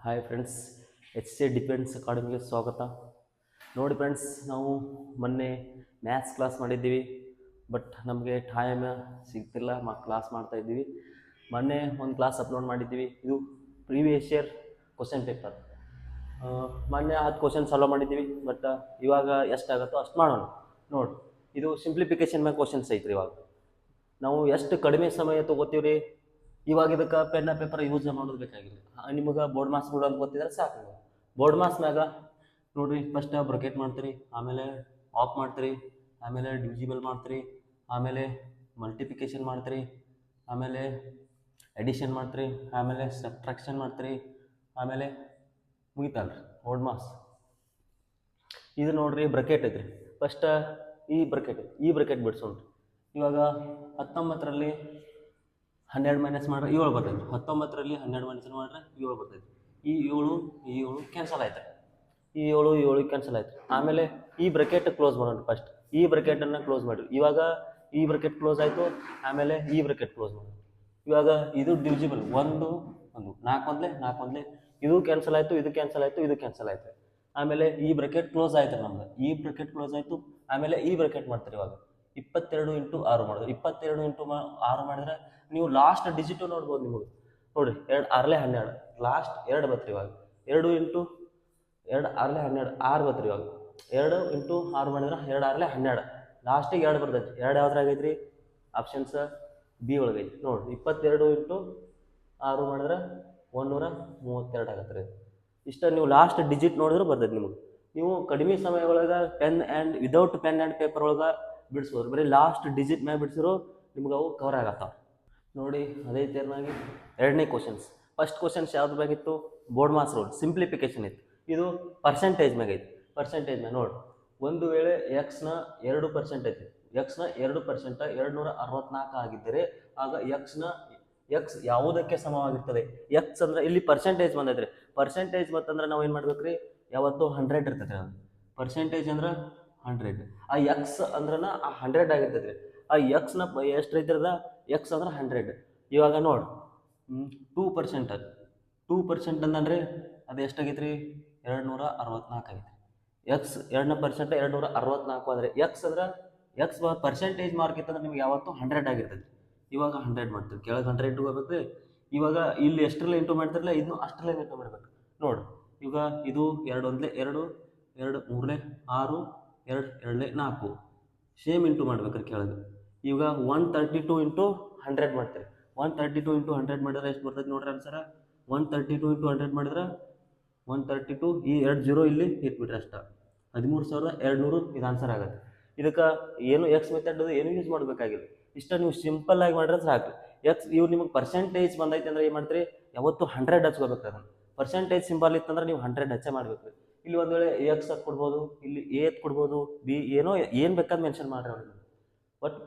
Hi friends, H C defence ಅಕಾಡೆಮಿಗೆ ಸ್ವಾಗತ. ನೋಡಿ ಫ್ರೆಂಡ್ಸ್, ನಾವು ಮೊನ್ನೆ ಮ್ಯಾಥ್ಸ್ ಕ್ಲಾಸ್ ಮಾಡಿದ್ದೀವಿ. ಬಟ್ ನಮಗೆ ಟೈಮ್ ಸಿಗ್ತಿಲ್ಲ, ಕ್ಲಾಸ್ ಮಾಡ್ತಾಯಿದ್ದೀವಿ. ಮೊನ್ನೆ ಒಂದು ಕ್ಲಾಸ್ ಅಪ್ಲೋಡ್ ಮಾಡಿದ್ದೀವಿ. ಇದು ಪ್ರೀವಿಯಸ್ ಇಯರ್ ಕ್ವಶನ್ ಪೇಪರ್. ಮೊನ್ನೆ 10 ಕ್ವಶನ್ ಸಾಲ್ವ್ ಮಾಡಿದ್ದೀವಿ. ಬಟ್ ಇವಾಗ ಎಷ್ಟಾಗುತ್ತೋ ಅಷ್ಟು ಮಾಡೋಣ. ನೋಡಿ, ಇದು ಸಿಂಪ್ಲಿಫಿಕೇಶನ್ ಮ್ಯಾಗ ಕ್ವಶನ್ಸ್ ಐತ್ರಿ. ಇವಾಗ ನಾವು ಎಷ್ಟು ಕಡಿಮೆ ಸಮಯ ತೊಗೋತೀವಿ ರೀ. ಇವಾಗ ಇದಕ್ಕೆ ಪೆನ್ನ ಪೇಪರ್ ಯೂಸ್ ಮಾಡೋದು ಬೇಕಾಗಿಲ್ಲ. ನಿಮಗೆ ಬೋರ್ಡ್ ಮಾರ್ಕ್ಸ್ ಬಿಡೋದು ಗೊತ್ತಿದ್ರೆ ಸಾಕು. ಬೋರ್ಡ್ ಮಾರ್ಕ್ಸ್ ಮ್ಯಾಗ ನೋಡಿರಿ, ಫಸ್ಟ್ ಬ್ರಕೆಟ್ ಮಾಡ್ತೀರಿ, ಆಮೇಲೆ ಆಫ್ ಮಾಡ್ತೀರಿ, ಆಮೇಲೆ ಡಿವಿಜಿಬಲ್ ಮಾಡ್ತೀರಿ, ಆಮೇಲೆ ಮಲ್ಟಿಪ್ಲಿಕೇಶನ್ ಮಾಡ್ತೀರಿ, ಆಮೇಲೆ ಎಡಿಷನ್ ಮಾಡ್ತೀರಿ, ಆಮೇಲೆ ಸಬ್ಟ್ರಾಕ್ಷನ್ ಮಾಡ್ತೀರಿ, ಆಮೇಲೆ ಮುಗಿತಲ್ರಿ ಬೋರ್ಡ್ ಮಾರ್ಕ್ಸ್. ಇದು ನೋಡ್ರಿ ಬ್ರಕೆಟ್ ಐತ್ರಿ. ಫಸ್ಟ್ ಈ ಬ್ರಕೆಟ್ ಬಿಡ್ಸೋಣ್ರಿ. ಇವಾಗ 19ರಲ್ಲಿ 12 ಮೈನಸ್ ಮಾಡ್ರೆ 7 ಬರ್ತೈತಿ. 19ರಲ್ಲಿ 12 ಮೈನಸ್ ಮಾಡ್ರೆ 7 ಬರ್ತೈತಿ. ಈ 7 ಕ್ಯಾನ್ಸಲ್ ಆಯ್ತು. ಈ 7 ಕ್ಯಾನ್ಸಲ್ ಆಯ್ತು. ಆಮೇಲೆ ಈ ಬ್ರಕೆಟ್ ಕ್ಲೋಸ್ ಮಾಡೋಣ. ಫಸ್ಟ್ ಈ ಬ್ರಕೆಟನ್ನು ಕ್ಲೋಸ್ ಮಾಡಿರಿ. ಇವಾಗ ಈ ಬ್ರಕೆಟ್ ಕ್ಲೋಸ್ ಆಯಿತು, ಆಮೇಲೆ ಈ ಬ್ರಕೆಟ್ ಕ್ಲೋಸ್ ಮಾಡೋಣ. ಇವಾಗ ಇದು ಡಿವಿಜಿಬಲ್, 1 4 ಒಂದ್ಲೆ ಇದು ಕ್ಯಾನ್ಸಲ್ ಆಯಿತು, ಇದು ಕ್ಯಾನ್ಸಲ್ ಆಯಿತು, ಇದು ಕ್ಯಾನ್ಸಲ್ ಆಯಿತು. ಆಮೇಲೆ ಈ ಬ್ರಕೆಟ್ ಕ್ಲೋಸ್ ಆಯ್ತು ನಮ್ದು, ಈ ಬ್ರಕೆಟ್ ಕ್ಲೋಸ್ ಆಯಿತು. ಆಮೇಲೆ ಈ ಬ್ರಕೆಟ್ ಮಾಡ್ತೀರಿ. ಇವಾಗ 22 × 6 ಮಾಡಿದ್ರೆ 22 × 6 ಮಾಡಿದ್ರೆ ನೀವು ಲಾಸ್ಟ್ ಡಿಜಿಟು ನೋಡ್ಬೋದು. ನಿಮಗೆ ನೋಡಿರಿ, 2 6 12, ಲಾಸ್ಟ್ 2 ಬತ್ರಿ. ಇವಾಗ 2 × 2 6 12, 6 ಬತ್ರಿ. ಇವಾಗ 2 × 6 ಮಾಡಿದ್ರೆ 2 6 12, ಲಾಸ್ಟಿಗೆ 2 ಬರ್ತೈತಿ. 2 ಯಾವ್ದ್ರಾಗೈತ್ರಿ? Options B ಒಳಗೈತಿ. ನೋಡಿ, 22 × 6 ಮಾಡಿದ್ರೆ 132 ಆಗತ್ತೆ ರೀ. ಇಷ್ಟ ನೀವು ಲಾಸ್ಟ್ ಡಿಜಿಟ್ ನೋಡಿದ್ರೆ ಬರ್ತೈತಿ ನಿಮಗೆ. ನೀವು ಕಡಿಮೆ ಸಮಯ ಒಳಗೆ pen and without pen and paper ಒಳಗೆ ಬಿಡಿಸ್ಬೋದು. ಬರೀ ಲಾಸ್ಟ್ ಡಿಜಿಟ್ ಮ್ಯಾಗ ಬಿಡಿಸಿರೋ ನಿಮ್ಗೆ ಅವು ಕವರ್ ಆಗತ್ತಾವ. ನೋಡಿ, ಅದೇ ಥರನಾಗಿ ಎರಡನೇ ಕ್ವಶನ್ಸ್. ಫಸ್ಟ್ ಕ್ವಶನ್ಸ್ ಯಾವ್ದು ಮ್ಯಾಗಿತ್ತು? ಬೋರ್ಡ್ ಮಾಸ್ ರೂಲ್ ಸಿಂಪ್ಲಿಫಿಕೇಶನ್ ಇತ್ತು. ಇದು ಪರ್ಸೆಂಟೇಜ್ ಮ್ಯಾಗ ಐತಿ. ಪರ್ಸೆಂಟೇಜ್ ಮ್ಯಾಗ ನೋಡಿ, ಒಂದು ವೇಳೆ ಎಕ್ಸ್ನ 2% ಐತಿ. ಎಕ್ಸ್ನ 2% 264 ಆಗಿದ್ದರೆ ಆಗ ಎಕ್ಸ್ ಯಾವುದಕ್ಕೆ ಸಮವಾಗಿರ್ತದೆ? ಎಕ್ಸ್ ಅಂದ್ರೆ ಇಲ್ಲಿ ಪರ್ಸೆಂಟೇಜ್ ಬಂದೈತ್ರಿ. ಪರ್ಸೆಂಟೇಜ್ ಮತ್ತಂದ್ರೆ ನಾವು ಏನು ಮಾಡ್ಬೇಕ್ರಿ? ಯಾವತ್ತು 100 ಇರ್ತೈತೆ. ಅದು ಪರ್ಸೆಂಟೇಜ್ ಅಂದ್ರೆ 100. ಆ ಎಕ್ಸ್ ಅಂದ್ರನ ಆ 100 ಆಗಿರ್ತೈತ್ರಿ. ಆ ಎಕ್ಸ್ನ ಎಷ್ಟು ರೈತಿರದ? ಎಕ್ಸ್ ಅಂದ್ರೆ 100. ಇವಾಗ ನೋಡಿ, 2% ಅದು 2% ಅಂತಂದ್ರೆ ಅದು ಎಷ್ಟಾಗೈತ್ರಿ? 264 ಆಗೈತಿ. ಎಕ್ಸ್ 2% 264 ಆದರೆ ಎಕ್ಸ್ ಅಂದ್ರೆ ಎಕ್ಸ್ ಪರ್ಸೆಂಟೇಜ್ ಮಾರ್ಕ್ ಇತ್ತಂದ್ರೆ ನಿಮ್ಗೆ ಯಾವತ್ತು 100 ಆಗಿರ್ತೈತಿ. ಇವಾಗ 100 ಮಾಡ್ತೀವಿ, ಕೆಳಗೆ 100 ಇಟ್ಕೋಬೇಕ್ರಿ. ಇವಾಗ ಇಲ್ಲಿ ಎಷ್ಟರಲ್ಲಿ ಇಂಟು ಮಾಡ್ತಿರಲ್ಲ, ಇದನ್ನು ಅಷ್ಟರಲ್ಲೇ ಇಂಟು ಮಾಡ್ಬೇಕು. ನೋಡಿ, ಇವಾಗ ಇದು 2 1 2 2 3 6 2 2 4 ಸೇಮ್ ಇಂಟು ಮಾಡ್ಬೇಕ್ರಿ ಕೆಳಗೆ. ಇವಾಗ 132 × 100 ಮಾಡ್ತೀರಿ. 132 × 100 ಮಾಡಿದ್ರೆ ಎಷ್ಟು ಬರ್ತೈತೆ ನೋಡ್ರಿ ಆನ್ಸರ? 132 × 100 ಮಾಡಿದ್ರೆ 132, ಈ 2 0 ಇಲ್ಲಿ ಇಟ್ಬಿಟ್ರೆ ಅಷ್ಟ 13,200 ಇದು ಆನ್ಸರ್ ಆಗುತ್ತೆ. ಇದಕ್ಕೆ ಏನು ಎಕ್ಸ್ ಮೆಥಡ್ ಏನು ಯೂಸ್ ಮಾಡಬೇಕಾಗಿಲ್ಲ. ಇಷ್ಟ ನೀವು ಸಿಂಪಲ್ ಆಗಿ ಮಾಡಿದ್ರೆ ಸಾಕು. ಎಕ್ಸ್ ಇವ್ರು ನಿಮಗೆ ಪರ್ಸೆಂಟೇಜ್ ಬಂದೈತೆ ಅಂದ್ರೆ ಏನು ಮಾಡ್ತೀರಿ? ಯಾವತ್ತು 100 ಹಚ್ಕೋಬೇಕು. ಅದನ್ನು ಪರ್ಸೆಂಟೇಜ್ ಸಿಂಬಲ್ ಇತ್ತಂದ್ರೆ ನೀವು 100 ಹಚ್ಚೆ ಮಾಡಬೇಕು. ಇಲ್ಲಿ ಒಂದು ವೇಳೆ ಎಕ್ಸ್ ಅಂತ ಕೊಡ್ಬೋದು, ಇಲ್ಲಿ ಎ ಅಂತ ಕೊಡ್ಬೋದು, ಬಿ ಏನೋ ಏನು ಬೇಕಾದ್ರೆ ಮೆನ್ಷನ್ ಮಾಡ್ರಿ ಅವ್ರಿಗೆ. ಬಟ್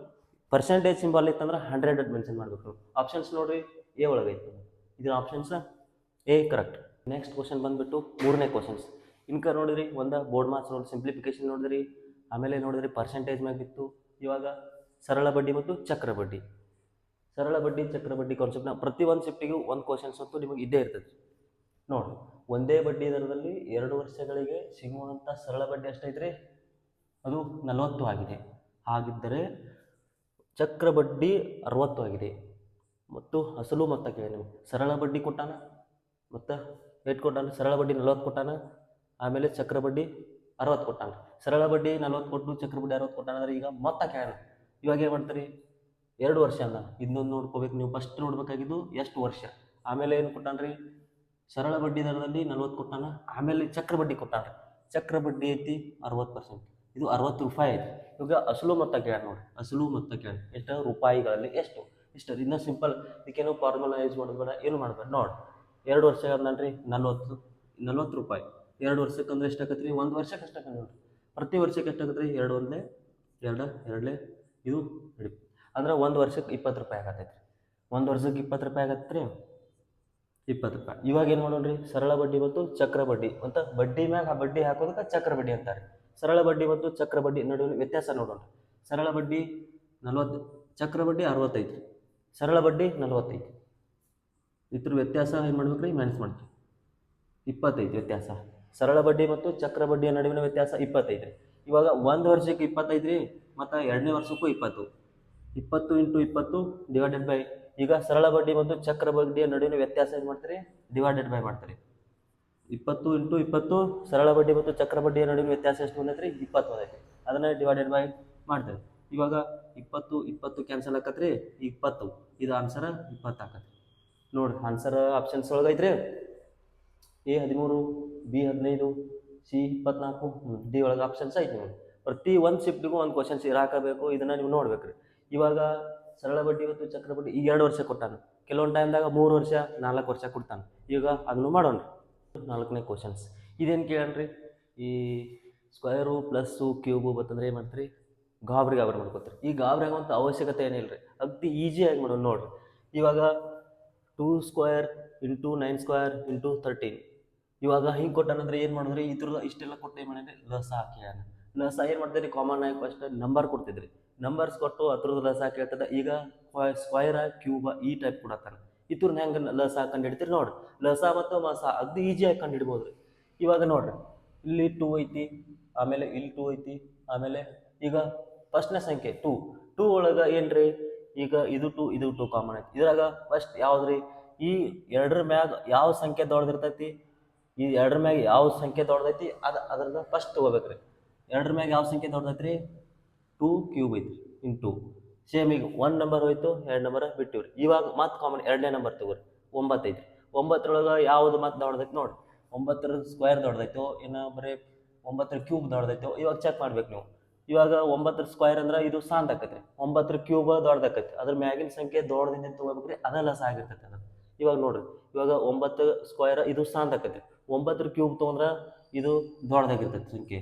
ಪರ್ಸೆಂಟೇಜ್ ಸಿಂಬಲ್ ಇತ್ತಂದ್ರೆ 100 ಮೆನ್ಷನ್ ಮಾಡಬೇಕು. ಆಪ್ಷನ್ಸ್ ನೋಡ್ರಿ, ಎ ಒಳಗೈತೆ. ಇದರ options A correct. Next question ಬಂದುಬಿಟ್ಟು 3ನೇ ಕ್ವಶನ್ಸ್. ಇನ್ಕ ನೋಡಿದ್ರಿ, ಒಂದು ಬೋರ್ಡ್ ಮಾರ್ಕ್ಸ್ ನೋಡಿ ಸಿಂಪ್ಲಿಫಿಕೇಶನ್ ನೋಡಿದ್ರಿ, ಆಮೇಲೆ ನೋಡಿದ್ರಿ ಪರ್ಸೆಂಟೇಜ್ ಮ್ಯಾಗಿತ್ತು. ಇವಾಗ ಸರಳ ಬಡ್ಡಿ ಮತ್ತು ಚಕ್ರ ಬಡ್ಡಿ. ಸರಳ ಬಡ್ಡಿ ಚಕ್ರ ಬಡ್ಡಿ ಕಾನ್ಸೆಪ್ಟ್ನ ಪ್ರತಿ ಒಂದು ಶಿಫ್ಟಿಗೂ ಒಂದು ಕ್ವಶನ್ಸ್ ಅಂತೂ ನಿಮಗೆ ಇದ್ದೇ ಇರ್ತದೆ. ನೋಡಿ, ಒಂದೇ ಬಡ್ಡಿ ದರದಲ್ಲಿ 2 ವರ್ಷಗಳಿಗೆ ಸಿಗುವಂಥ ಸರಳ ಬಡ್ಡಿ ಎಷ್ಟೈತ್ರಿ? ಅದು 40 ಆಗಿದೆ. ಹಾಗಿದ್ದರೆ ಚಕ್ರ ಬಡ್ಡಿ 60 ಆಗಿದೆ. ಮತ್ತು ಅಸಲು ಮೊತ್ತ ಕೇಳಿ ನಿಮಗೆ. ಸರಳ ಬಡ್ಡಿ ಕೊಟ್ಟಾನ, ಮತ್ತು ಎಷ್ಟು ಕೊಟ್ಟಾನ? ಸರಳ ಬಡ್ಡಿ 40 ಕೊಟ್ಟಾನ, ಆಮೇಲೆ ಚಕ್ರ ಬಡ್ಡಿ 60 ಕೊಟ್ಟಾನ. ಸರಳ ಬಡ್ಡಿ 40 ಕೊಟ್ಟು ಚಕ್ರ ಬಡ್ಡಿ 60 ಕೊಟ್ಟಾನ ಅಂದ್ರೆ ಈಗ ಮೊತ್ತ ಕೇಳೋಣ. ಇವಾಗ ಏನು ಮಾಡ್ತೀರಿ? 2 ವರ್ಷ ಅಂದ. ಇದನ್ನೊಂದು ನೋಡ್ಕೋಬೇಕು ನೀವು. ಫಸ್ಟ್ ನೋಡ್ಬೇಕಾಗಿದ್ದು ಎಷ್ಟು ವರ್ಷ. ಆಮೇಲೆ ಏನು ಕೊಟ್ಟಾನ್ರಿ? ಸರಳ ಬಡ್ಡಿ ದರದಲ್ಲಿ 40 ಕೊಟ್ಟಾನ, ಆಮೇಲೆ ಚಕ್ರ ಬಡ್ಡಿ ಕೊಟ್ಟಾನ. ಚಕ್ರ ಬಡ್ಡಿ ಐತಿ 60%, ಇದು 60 ರೂಪಾಯಿ ಐತಿ. ಇವಾಗ ಅಸಲು ಮೊತ್ತ ಕೇಳ ನೋಡಿ. ಅಸಲು ಮೊತ್ತ ಕೇಳ ಎಷ್ಟು? ರೂಪಾಯಿಗಳಲ್ಲಿ ಎಷ್ಟು? ಇಷ್ಟು. ಇನ್ನೂ ಸಿಂಪಲ್, ಇದಕ್ಕೇನೋ ಫಾರ್ಮುಲಾ ಯೂಸ್ ಮಾಡೋದು ಬೇಡ, ಏನು ಮಾಡಬೇಡ. ನೋಡಿ, 2 ವರ್ಷ ಅಂದ್ರಿ 40 ರೂಪಾಯಿ. 2 ವರ್ಷಕ್ಕೆ ಅಂದ್ರೆ ಎಷ್ಟಾಗತ್ತೆ ರೀ? 1 ವರ್ಷಕ್ಕೆ ಎಷ್ಟಾಗತ್ತೆ ನೋಡಿ. ಪ್ರತಿ ವರ್ಷಕ್ಕೆ ಎಷ್ಟಾಗತ್ತೆ ರೀ? 2 1 2 2 ಇದು ಹಿಡಿ ಅಂದ್ರೆ 1 ವರ್ಷಕ್ಕೆ 20 ರೂಪಾಯಿ ಆಗತ್ತೈತಿ. 1 ವರ್ಷಕ್ಕೆ 20 ರೂಪಾಯಿ ಆಗತ್ತೆ ರೀ, 20 ರೂಪಾಯಿ. ಇವಾಗ ಏನು ಮಾಡೋಣ್ರಿ? ಸರಳ ಬಡ್ಡಿ ಮತ್ತು ಚಕ್ರ ಬಡ್ಡಿ ಅಂತ ಬಡ್ಡಿ ಮ್ಯಾಗ ಆ ಬಡ್ಡಿ ಹಾಕೋದಕ್ಕೆ ಚಕ್ರ ಬಡ್ಡಿ ಅಂತಾರೆ. ಸರಳ ಬಡ್ಡಿ ಮತ್ತು ಚಕ್ರ ಬಡ್ಡಿ ನಡುವಿನ ವ್ಯತ್ಯಾಸ ನೋಡೋಣ. ಸರಳ ಬಡ್ಡಿ 40, ಚಕ್ರ ಬಡ್ಡಿ 65, ಸರಳ ಬಡ್ಡಿ 45. ಇದ್ರ ವ್ಯತ್ಯಾಸ ಏನು ಮಾಡ್ಬೇಕ್ರಿ? ಮೈನಸ್ ಮಾಡ್ತೀವಿ. 25 ವ್ಯತ್ಯಾಸ. ಸರಳ ಬಡ್ಡಿ ಮತ್ತು ಚಕ್ರ ಬಡ್ಡಿಯ ನಡುವಿನ ವ್ಯತ್ಯಾಸ 25. ಇವಾಗ ಒಂದು ವರ್ಷಕ್ಕೆ 25 ರೀ, ಮತ್ತು ಎರಡನೇ ವರ್ಷಕ್ಕೂ 20. 20 × 20 ಡಿವೈಡೆಡ್ ಬೈ, ಈಗ ಸರಳ ಬಡ್ಡಿ ಮತ್ತು ಚಕ್ರ ಬಡ್ಡಿಯ ನಡುವಿನ ವ್ಯತ್ಯಾಸ ಏನು ಮಾಡ್ತೀರಿ, ಡಿವೈಡೆಡ್ ಬೈ ಮಾಡ್ತೀರಿ. 20 × 20 ಸರಳ ಬಡ್ಡಿ ಮತ್ತು ಚಕ್ರ ಬಡ್ಡಿಯ ನಡುವಿನ ವ್ಯತ್ಯಾಸ ಎಷ್ಟು ಬಂದೈತೆ ರೀ, 20 ಬಂದೈತಿ. ಅದನ್ನು ಡಿವೈಡೆಡ್ ಬೈ ಮಾಡ್ತೀರಿ. ಇವಾಗ 20 20 ಕ್ಯಾನ್ಸಲ್ ಆಕತ್ರಿ, 20. ಇದು ಆನ್ಸರ್ 20 ಆಕತ್ರಿ. ನೋಡ್ರಿ ಆನ್ಸರ್ ಆಪ್ಷನ್ಸ್ ಒಳಗೆ ಐತ್ರಿ. A 13, B 15, C 24, ಡಿ ಒಳಗೆ ಆಪ್ಷನ್ಸ್ ಐತಿ. ನೋಡಿ ಪ್ರತಿ ಒಂದು ಶಿಫ್ಟಿಗೂ ಒಂದು ಕ್ವಶನ್ಸ್ ಇರಾಕಬೇಕು. ಇದನ್ನು ನೀವು ನೋಡ್ಬೇಕ್ರಿ. ಇವಾಗ ಸರಳ ಬಡ್ಡಿ ಮತ್ತು ಚಕ್ರ ಬಡ್ಡಿ ಈಗ 2 ವರ್ಷ ಕೊಟ್ಟಾನ, ಕೆಲವೊಂದು ಟೈಮ್ದಾಗ 3 ವರ್ಷ 4 ವರ್ಷ ಕೊಡ್ತಾನೆ. ಈಗ ಅದನ್ನು ಮಾಡೋಣ. 4ನೇ ಕ್ವಶನ್ಸ್ ಇದೇನು ಕೇಳನ್ರಿ, ಈ ಸ್ಕ್ವೇರು ಪ್ಲಸ್ಸು ಕ್ಯೂಬು ಬತ್ತಂದ್ರೆ ಏನು ಮಾಡ್ತೀರಿ, ಗಾಬರಿ ಮಾಡ್ಕೊತೀರಿ. ಈ ಗಾಬರಿ ಆಗುವಂಥ ಅವಶ್ಯಕತೆ ಏನಿಲ್ಲ ರೀ, ಅಗ್ದಿ ಈಸಿಯಾಗಿ ಮಾಡೋಣ ನೋಡ್ರಿ. ಇವಾಗ 2² × 9² × 13. ಇವಾಗ ಹಿಂಗೆ ಕೊಟ್ಟಾನಂದ್ರೆ ಏನು ಮಾಡಿದ್ರಿ, ಇದ್ರ ಇಷ್ಟೆಲ್ಲ ಕೊಟ್ಟು ಏನು ಮಾಡಿದ್ರಿ, ಲಸ ಹಾಕ್ಯಾನ. ಲಸ ಏನು ಮಾಡ್ತೀರಿ, ಕಾಮನ್ ಆಗಿ ಫಸ್ಟ್ ನಂಬರ್ ಕೊಡ್ತಿದ್ರಿ. ನಂಬರ್ಸ್ ಕೊಟ್ಟು ಅದ್ರದ್ದು ಲಸ ಕೇಳ್ತದೆ. ಈಗ ಸ್ಕ್ವೈರ ಕ್ಯೂಬ ಈ ಟೈಪ್ ಕೊಡತ್ತಾನ. ಇದ್ರನ್ನ ಹೆಂಗೆ ಲಸ ಕಂಡು ಹಿಡಿತೀರಿ ನೋಡ್ರಿ. ಲಸ ಮತ್ತು ಮಸ ಅಗ್ದಿ ಈಜಿಯಾಗಿ ಕಂಡು ಹಿಡ್ಬೋದು ರೀ. ಇವಾಗ ನೋಡ್ರಿ, ಇಲ್ಲಿ 2 ಐತಿ, ಆಮೇಲೆ ಇಲ್ಲಿ 2 ಐತಿ, ಆಮೇಲೆ ಈಗ ಫಸ್ಟ್ನೇ ಸಂಖ್ಯೆ 2 ಒಳಗೆ ಏನು ರೀ, ಈಗ ಇದು 2 ಕಾಮನ್ ಐತಿ. ಇದ್ರಾಗ ಫಸ್ಟ್ ಯಾವ್ದು ರೀ, ಈ ಎರಡರ ಮ್ಯಾಗ ಯಾವ ಸಂಖ್ಯೆ ದೊಡ್ಡದಿರ್ತೈತಿ, ಈ ಎರಡರ ಮ್ಯಾಗ ಯಾವ ಸಂಖ್ಯೆ ದೊಡ್ಡದೈತಿ ಅದ್ರದ್ದು ಫಸ್ಟ್ ತೊಗೋಬೇಕ್ರಿ. ಎರಡರ ಮ್ಯಾಗ ಯಾವ ಸಂಖ್ಯೆ ದೊಡ್ಡದೈತಿ ರೀ, 2 ಕ್ಯೂಬ್ ಐತಿ ಇಂಟು ಸೇಮ್. ಈಗ 1 ನಂಬರ್ ಹೋಯ್ತು, 2 ನಂಬರ್ ಬಿಟ್ಟಿವ್ರಿ. ಇವಾಗ ಮತ್ತೆ ಕಾಮನ್ 2ನೇ ನಂಬರ್ ತಗೋರಿ, 9 ಐತಿ. 9ರೊಳಗೆ ಯಾವುದು ಮತ್ತೆ ದೊಡ್ಡದೈತಿ ನೋಡಿ. 9ರ ಸ್ಕ್ವೇರ್ ದೊಡ್ಡದೈತೋ ಇನ್ನು ಬರೀ 9ರ ಕ್ಯೂಬ್ ದೊಡ್ಡದೈತೋ ಇವಾಗ ಚೆಕ್ ಮಾಡ್ಬೇಕು ನೀವು. ಇವಾಗ 9ರ ಸ್ಕ್ವೇರ್ ಅಂದ್ರೆ ಇದು ಸಾಂದ್ ಆಕೈತಿ. 9ರ ಕ್ಯೂಬ್ ದೊಡ್ಡದಾಕೈತಿ. ಅದ್ರ ಮ್ಯಾಗಿನ ಸಂಖ್ಯೆ ದೊಡ್ಡದಿಂದ ತೊಗೋಬೇಕ್ರಿ, ಅದೆಲ್ಲ ಸಾಗಿರ್ತೈತೆ ಅದು. ಇವಾಗ ನೋಡ್ರಿ, ಇವಾಗ 9 ಸ್ಕ್ವೇರ್ ಇದು ಸಾಂದ್ ಆಕೈತಿ. 9ರ ಕ್ಯೂಬ್ ತೊಗೊಂಡ್ರೆ ಇದು ದೊಡ್ಡದಾಗಿರ್ತೈತಿ ಸಂಖ್ಯೆ.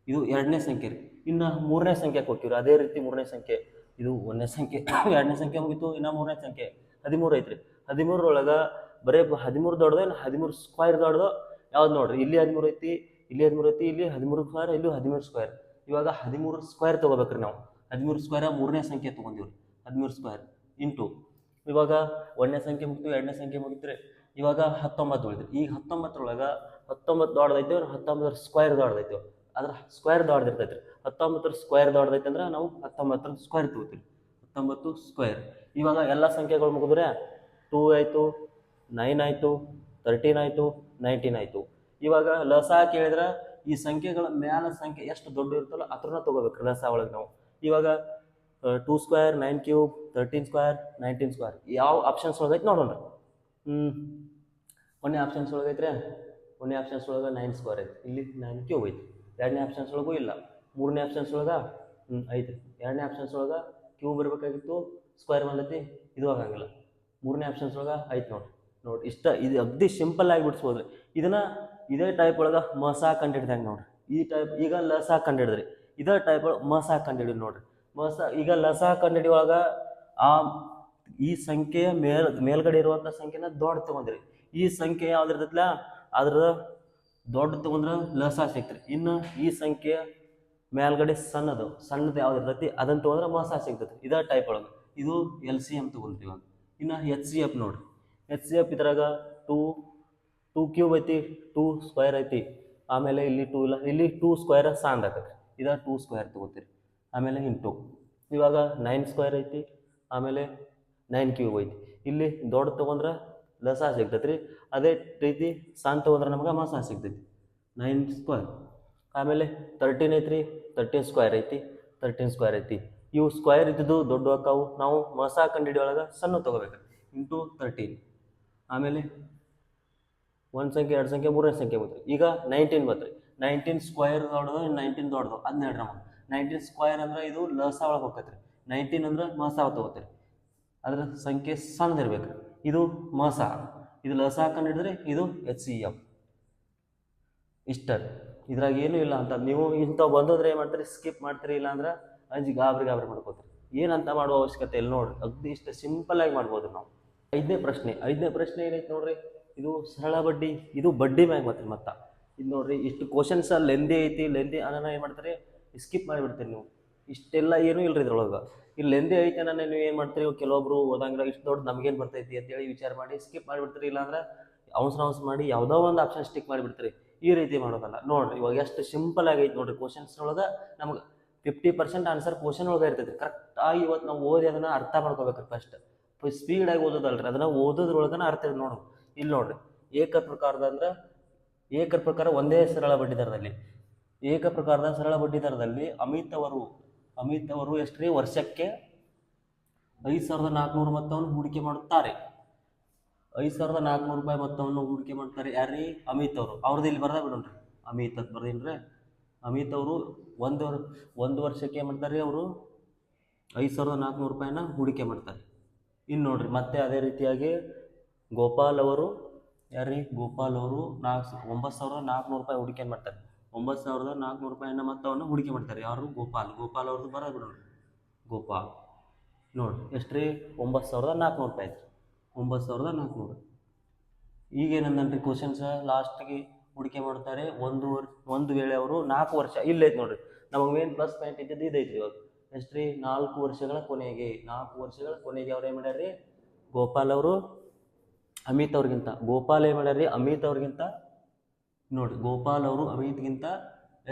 ಇದು 2ನೇ ಸಂಖ್ಯೆ ರೀ. ಇನ್ನು 3ನೇ ಸಂಖ್ಯೆಗೆ ಹೋಗ್ತೀವ್ರಿ. ಅದೇ ರೀತಿ 3ನೇ ಸಂಖ್ಯೆ, ಇದು 1ನೇ ಸಂಖ್ಯೆ, 2ನೇ ಸಂಖ್ಯೆ ಮುಗಿತು. ಇನ್ನು 3ನೇ ಸಂಖ್ಯೆ 13 ಐತ್ರಿ. 13ರೊಳಗೆ ಬರೀ 13 ದೊಡ್ಡದು, ಇನ್ನು 13 ಸ್ಕ್ವೇರ್ ದೊಡ್ಡದು ಯಾವ್ದು ನೋಡ್ರಿ. ಇಲ್ಲಿ 13 ಐತಿ, ಇಲ್ಲಿ 13 ಐತಿ, ಇಲ್ಲಿ 13 ಸ್ಕ್ವೇರ್, ಇಲ್ಲಿ 13 ಸ್ಕ್ವೇರ್. ಇವಾಗ 13 ಸ್ಕ್ವೇರ್ ತೊಗೋಬೇಕ್ರಿ ನಾವು. 13 ಸ್ಕ್ವೇರ್ 3ನೇ ಸಂಖ್ಯೆ ತೊಗೊಂಡಿವ್ರಿ. 13 ಸ್ಕ್ವೇರ್ ಇಂಟು ಇವಾಗ 1ನೇ ಸಂಖ್ಯೆ ಮುಗಿತು, 2ನೇ ಸಂಖ್ಯೆ ಮುಗಿತ್ರಿ. ಇವಾಗ 19 ಉಳಿದ್ರಿ. ಈಗ 19ರೊಳಗೆ 19 ದೊಡ್ಡದೈತೆ, 19ರ ಸ್ಕ್ವೇರ್ ದೊಡ್ಡದೈತೆ. ಅದ್ರ ಸ್ಕ್ವೇರ್ ದೊಡ್ಡದಿರ್ತೈತೆ ರೀ. 19ರ ಸ್ಕ್ವೇರ್ ದೊಡ್ಡದೈತೆ ಅಂದ್ರೆ ನಾವು 19ರ ಸ್ಕ್ವೇರ್ ತೊಗೋತೀವಿ. 19 ಸ್ಕ್ವೇರ್. ಇವಾಗ ಎಲ್ಲ ಸಂಖ್ಯೆಗಳು ಮುಗಿದ್ರೆ 2 ಆಯಿತು, 9 ಆಯಿತು, 13 ಆಯಿತು, 19 ಆಯಿತು. ಇವಾಗ ಲಸ ಕೇಳಿದ್ರೆ ಈ ಸಂಖ್ಯೆಗಳ ಮ್ಯಾಲ ಸಂಖ್ಯೆ ಎಷ್ಟು ದೊಡ್ಡ ಇರ್ತಲ್ಲ ಅದ್ರನ್ನ ತೊಗೋಬೇಕು ಲಸ ಒಳಗೆ ನಾವು. ಇವಾಗ 2 ಸ್ಕ್ವೇರ್, 9 ಕ್ಯೂಬ್, 13 ಸ್ಕ್ವೇರ್, 19 ಸ್ಕ್ವೇರ್ ಯಾವ ಆಪ್ಷನ್ಸ್ ಒಳಗೈತೆ ನೋಡೋಣ. 1ನೇ ಆಪ್ಷನ್ಸ್ ಒಳಗೈತ್ರಿ. 1ನೇ ಆಪ್ಷನ್ಸ್ ಒಳಗೆ 9 ಸ್ಕ್ವೇರ್ ಐತಿ, ಇಲ್ಲಿ 9 ಕ್ಯೂಬ್ ಐತಿ. 2ನೇ ಆಪ್ಷನ್ಸ್ ಒಳಗೂ ಇಲ್ಲ. 3ನೇ ಆಪ್ಷನ್ಸ್ ಒಳಗೆ ಐತಿ. 2ನೇ ಆಪ್ಷನ್ಸ್ ಒಳಗೆ ಕ್ಯೂಬ್ ಇರಬೇಕಾಗಿತ್ತು, ಸ್ಕ್ವೇರ್ ಬಂದೈತಿ, ಇದು ಆಗಂಗಿಲ್ಲ. 3ನೇ ಆಪ್ಷನ್ಸ್ ಒಳಗೆ ಐತಿ ನೋಡಿ ಇಷ್ಟ. ಇದು ಅಗ್ದಿ ಸಿಂಪಲ್ ಆಗಿ ಬಿಡಿಸ್ಬೋದ್ರಿ. ಇದನ್ನ ಇದೇ ಟೈಪ್ ಒಳಗೆ ಮಸ ಕಂಡು ಹಿಡ್ದಂಗೆ ನೋಡ್ರಿ. ಈ ಟೈಪ್ ಈಗ ಲಸ ಕಂಡು ಹಿಡಿದ್ರಿ, ಇದೇ ಟೈಪ್ ಒಳಗೆ ಮಸ ಕಂಡು ಹಿಡಿದು ನೋಡ್ರಿ. ಮಸ ಈಗ ಲಸ ಕಂಡು ಹಿಡಿಯುವಾಗ ಈ ಸಂಖ್ಯೆಯ ಮೇಲ್ಗಡೆ ಇರುವಂಥ ಸಂಖ್ಯೆನ ದೊಡ್ಡ ತೊಗೊಂಡ್ರಿ. ಈ ಸಂಖ್ಯೆ ಯಾವ್ದು ಇರ್ತೈತಿಲ್ಲ ಅದ್ರ ದೊಡ್ಡ ತೊಗೊಂಡ್ರೆ ಲಸ ಸಿಗ್ತರಿ. ಇನ್ನು ಈ ಸಂಖ್ಯೆಯ ಮೇಲ್ಗಡೆ ಸಣ್ಣದು ಯಾವ್ದು ಇರ್ತೈತಿ ಅದನ್ನು ತೊಗೊಂಡ್ರೆ ಮಸ ಸಿಗ್ತೈತಿ. ಇದೇ ಟೈಪ್ ಒಳಗೆ ಇದು LCM ತೊಗೊಂತೀವಿ. ಇವಾಗ ಇನ್ನು HCF ನೋಡ್ರಿ. HCF ಇದ್ರಾಗ 2 ಕ್ಯೂಬ್ ಐತಿ, 2 ಸ್ಕ್ವೇರ್ ಐತಿ, ಆಮೇಲೆ ಇಲ್ಲಿ 2 ಇಲ್ಲ, ಇಲ್ಲಿ 2 ಸ್ಕ್ವೇರ್ ಸಾಂದ್ ಆಗತ್ತೆ. ಇದ 2 ಸ್ಕ್ವೇರ್ ತೊಗೋತೀರಿ. ಆಮೇಲೆ ಇಂಟು ಇವಾಗ 9 ಸ್ಕ್ವೇರ್ ಐತಿ, ಆಮೇಲೆ 9 ಕ್ಯೂಬ್ ಐತಿ. ಇಲ್ಲಿ ದೊಡ್ಡ ತೊಗೊಂಡ್ರೆ ಲಸ ಸಿಗ್ತೈತಿ ರೀ. ಅದೇ ರೀತಿ ಸಾಂದ್ ತೊಗೊಂಡ್ರೆ ನಮ್ಗೆ ಮಸ ಸಿಗ್ತೈತಿ. 9 ಸ್ಕ್ವೇರ್. ಆಮೇಲೆ 13 ಐತ್ರಿ, 13 ಸ್ಕ್ವೇರ್ ಐತಿ, 13 ಸ್ಕ್ವೇರ್ ಐತಿ. ಇವು ಸ್ಕ್ವೇರ್ ಇದ್ದಿದ್ದು ದೊಡ್ಡ ಹಾಕಾವು. ನಾವು ಮಸ ಕಂಡಿಡಿಯೊಳಗೆ ಸಣ್ಣ ತೊಗೋಬೇಕು. ಇಂಟು 13. ಆಮೇಲೆ 1 ಸಂಖ್ಯೆ, 2 ಸಂಖ್ಯೆ, 3ನೇ ಸಂಖ್ಯೆ ಬಂತ್ರಿ. ಈಗ 19 ಬಂತ್ರಿ. 19 ಸ್ಕ್ವೇರ್ ದೊಡ್ಡದು, 19 ದೊಡ್ಡದು, ಅದನ್ನ ಹೇಳ್ರಿ ನಮಗೆ. 19 ಸ್ಕ್ವೇರ್ ಅಂದ್ರೆ ಇದು ಲಸ ಒಳಗೆ ಹೋಗ್ತೈತ್ರಿ. 19 ಅಂದ್ರೆ ಮಸ ತೊಗೋತೀರಿ. ಅದ್ರ ಸಂಖ್ಯೆ ಸಣ್ಣದಿರ್ಬೇಕು. ಇದು ಮಸ, ಇದು ಲಸ ಕಂಡಿಡಿದ್ರೆ ಇದು HCF. ಇಷ್ಟ. ಇದ್ರಾಗ ಏನೂ ಇಲ್ಲ ಅಂತ ನೀವು ಇಂಥವು ಬಂದೋದ್ರೆ ಏನು ಮಾಡ್ತೀರಿ, ಸ್ಕಿಪ್ ಮಾಡ್ತೀರಿ. ಇಲ್ಲಾಂದ್ರೆ ಅಂಜಿ ಗಾಬರಿ ಮಾಡ್ಕೋತೀರಿ. ಏನಂತ ಮಾಡುವ ಅವಶ್ಯಕತೆ ಇಲ್ಲ ನೋಡ್ರಿ. ಅಗ್ದಿ ಇಷ್ಟ ಸಿಂಪಲ್ ಆಗಿ ಮಾಡ್ಬೋದು ನಾವು. 5ನೇ ಪ್ರಶ್ನೆ ಏನೈತೆ ನೋಡ್ರಿ. ಇದು ಸರಳ ಬಡ್ಡಿ, ಇದು ಬಡ್ಡಿ ಮ್ಯಾಗ ಮತ್ತೆ ಇದು ನೋಡ್ರಿ. ಇಷ್ಟು ಕ್ವಶನ್ಸ್ ಲೆಂದಿ ಐತಿ. ಲೆಂದಿ ಅನ್ನೋ ಏನು ಮಾಡ್ತಾರೆ, ಸ್ಕಿಪ್ ಮಾಡಿಬಿಡ್ತೀರಿ ನೀವು. ಇಷ್ಟೆಲ್ಲ ಏನೂ ಇಲ್ರಿ ಇದ್ರೊಳಗೆ. ಇಲ್ಲಿ ಲೆಂದಿ ಐತೆ ಅನ್ನೋ ನೀವು ಏನು ಮಾಡ್ತೀರಿ, ಕೆಲವೊಬ್ರು ಓದಂಗಿಲ್ಲ, ಇಷ್ಟು ದೊಡ್ಡ ನಮಗೇನು ಬರ್ತೈತಿ ಅಂತೇಳಿ ವಿಚಾರ ಮಾಡಿ ಸ್ಕಿಪ್ ಮಾಡಿಬಿಡ್ತೀರಿ. ಇಲ್ಲಾಂದ್ರೆ ಔನ್ಸ್ ಮಾಡಿ ಯಾವುದೋ ಒಂದು ಆಪ್ಷನ್ ಸ್ಟಿಕ್ ಮಾಡಿಬಿಡ್ತೀರಿ. ಈ ರೀತಿ ಮಾಡೋದಲ್ಲ ನೋಡ್ರಿ. ಇವಾಗ ಎಷ್ಟು ಸಿಂಪಲ್ ಆಗೈತೆ ನೋಡ್ರಿ. ಕ್ವಶನ್ಸ್ ಒಳಗೆ ನಮ್ಗೆ 50% ಆನ್ಸರ್ ಕ್ವಶನ್ ಒಳಗೆ ಇರ್ತೈತಿ. ಕರೆಕ್ಟಾಗಿ ಇವತ್ತು ನಾವು ಓದಿ ಅದನ್ನು ಅರ್ಥ ಮಾಡ್ಕೋಬೇಕ್ರಿ. ಫಸ್ಟ್ ಸ್ಪೀಡಾಗಿ ಓದೋದಲ್ರಿ, ಅದನ್ನು ಓದೋದ್ರೊಳಗನ ಅರ್ಥ ನೋಡು. ಇಲ್ಲಿ ನೋಡ್ರಿ, ಏಕಪ್ರಕಾರದ ಅಂದ್ರೆ ಏಕಪ್ರಕಾರ ಒಂದೇ ಸರಳ ಬಡ್ಡಿ ದರದಲ್ಲಿ, ಏಕಪ್ರಕಾರದ ಸರಳ ಬಡ್ಡಿ ದರದಲ್ಲಿ ಅಮಿತ್ ಅವರು ಎಷ್ಟ್ರಿ ವರ್ಷಕ್ಕೆ 5,400 ಮೊತ್ತವನ್ನು ಹೂಡಿಕೆ ಮಾಡುತ್ತಾರೆ. 5,400 ರೂಪಾಯಿ ಮೊತ್ತವನ್ನು ಹೂಡಿಕೆ ಮಾಡ್ತಾರೆ. ಯಾರ್ರೀ? ಅಮಿತ್ ಅವರು. ಅವ್ರದ್ದು ಇಲ್ಲಿ ಬರ್ದ ಬಿಡೋಣ್ರಿ, ಅಮಿತ್ ಅಂತ ಬರ್ದೇನ್ರಿ. ಅಮಿತ್ ಅವರು ಒಂದು ವರ್ಷಕ್ಕೆ ಏನು ಮಾಡ್ತಾರೆ? ಅವರು 5,400 ರೂಪಾಯಿನ ಹೂಡಿಕೆ ಮಾಡ್ತಾರೆ. ಇನ್ನು ನೋಡ್ರಿ, ಮತ್ತೆ ಅದೇ ರೀತಿಯಾಗಿ ಗೋಪಾಲ್ ಅವರು, ಯಾರ್ರೀ? ಗೋಪಾಲ್ ಅವರು 9,400 ರೂಪಾಯಿ ಹೂಡಿಕೆ ಮಾಡ್ತಾರೆ. 9,400 ರೂಪಾಯಿನ ಮೊತ್ತವನ್ನು ಹೂಡಿಕೆ ಮಾಡ್ತಾರೆ. ಯಾರು? ಗೋಪಾಲ್ ಅವ್ರದ್ದು ಬರೋದು ಬಿಡೋಣ. ಗೋಪಾಲ್ ನೋಡ್ರಿ ಎಷ್ಟು ರೀ? 9,400 ರೂಪಾಯಿ ಐತ್ರಿ. 9,400. ಈಗೇನಂದನ್ರಿ ಕ್ವಶನ್ಸ್ ಲಾಸ್ಟ್ಗೆ ಹೂಡಿಕೆ ಮಾಡ್ತಾರೆ ಒಂದು ವೇಳೆ ಅವರು 4 ವರ್ಷ ಇಲ್ಲೈತೆ ನೋಡ್ರಿ. ನಮಗೆ ಮೇನ್ ಪ್ಲಸ್ ಪಾಯಿಂಟ್ ಇದ್ದದ್ದು ಇದೈತ್ರಿ. ಇವಾಗ ಎಷ್ಟು ರೀ? 4 ವರ್ಷಗಳ ಕೊನೆಗೆ ಅವ್ರು ಏನು ಮಾಡ್ಯಾರ್ರಿ? ಗೋಪಾಲ್ ಅವರು ಅಮಿತ್ ಅವ್ರಿಗಿಂತ ನೋಡಿರಿ, ಗೋಪಾಲ್ ಅವರು ಅಮಿತ್ಗಿಂತ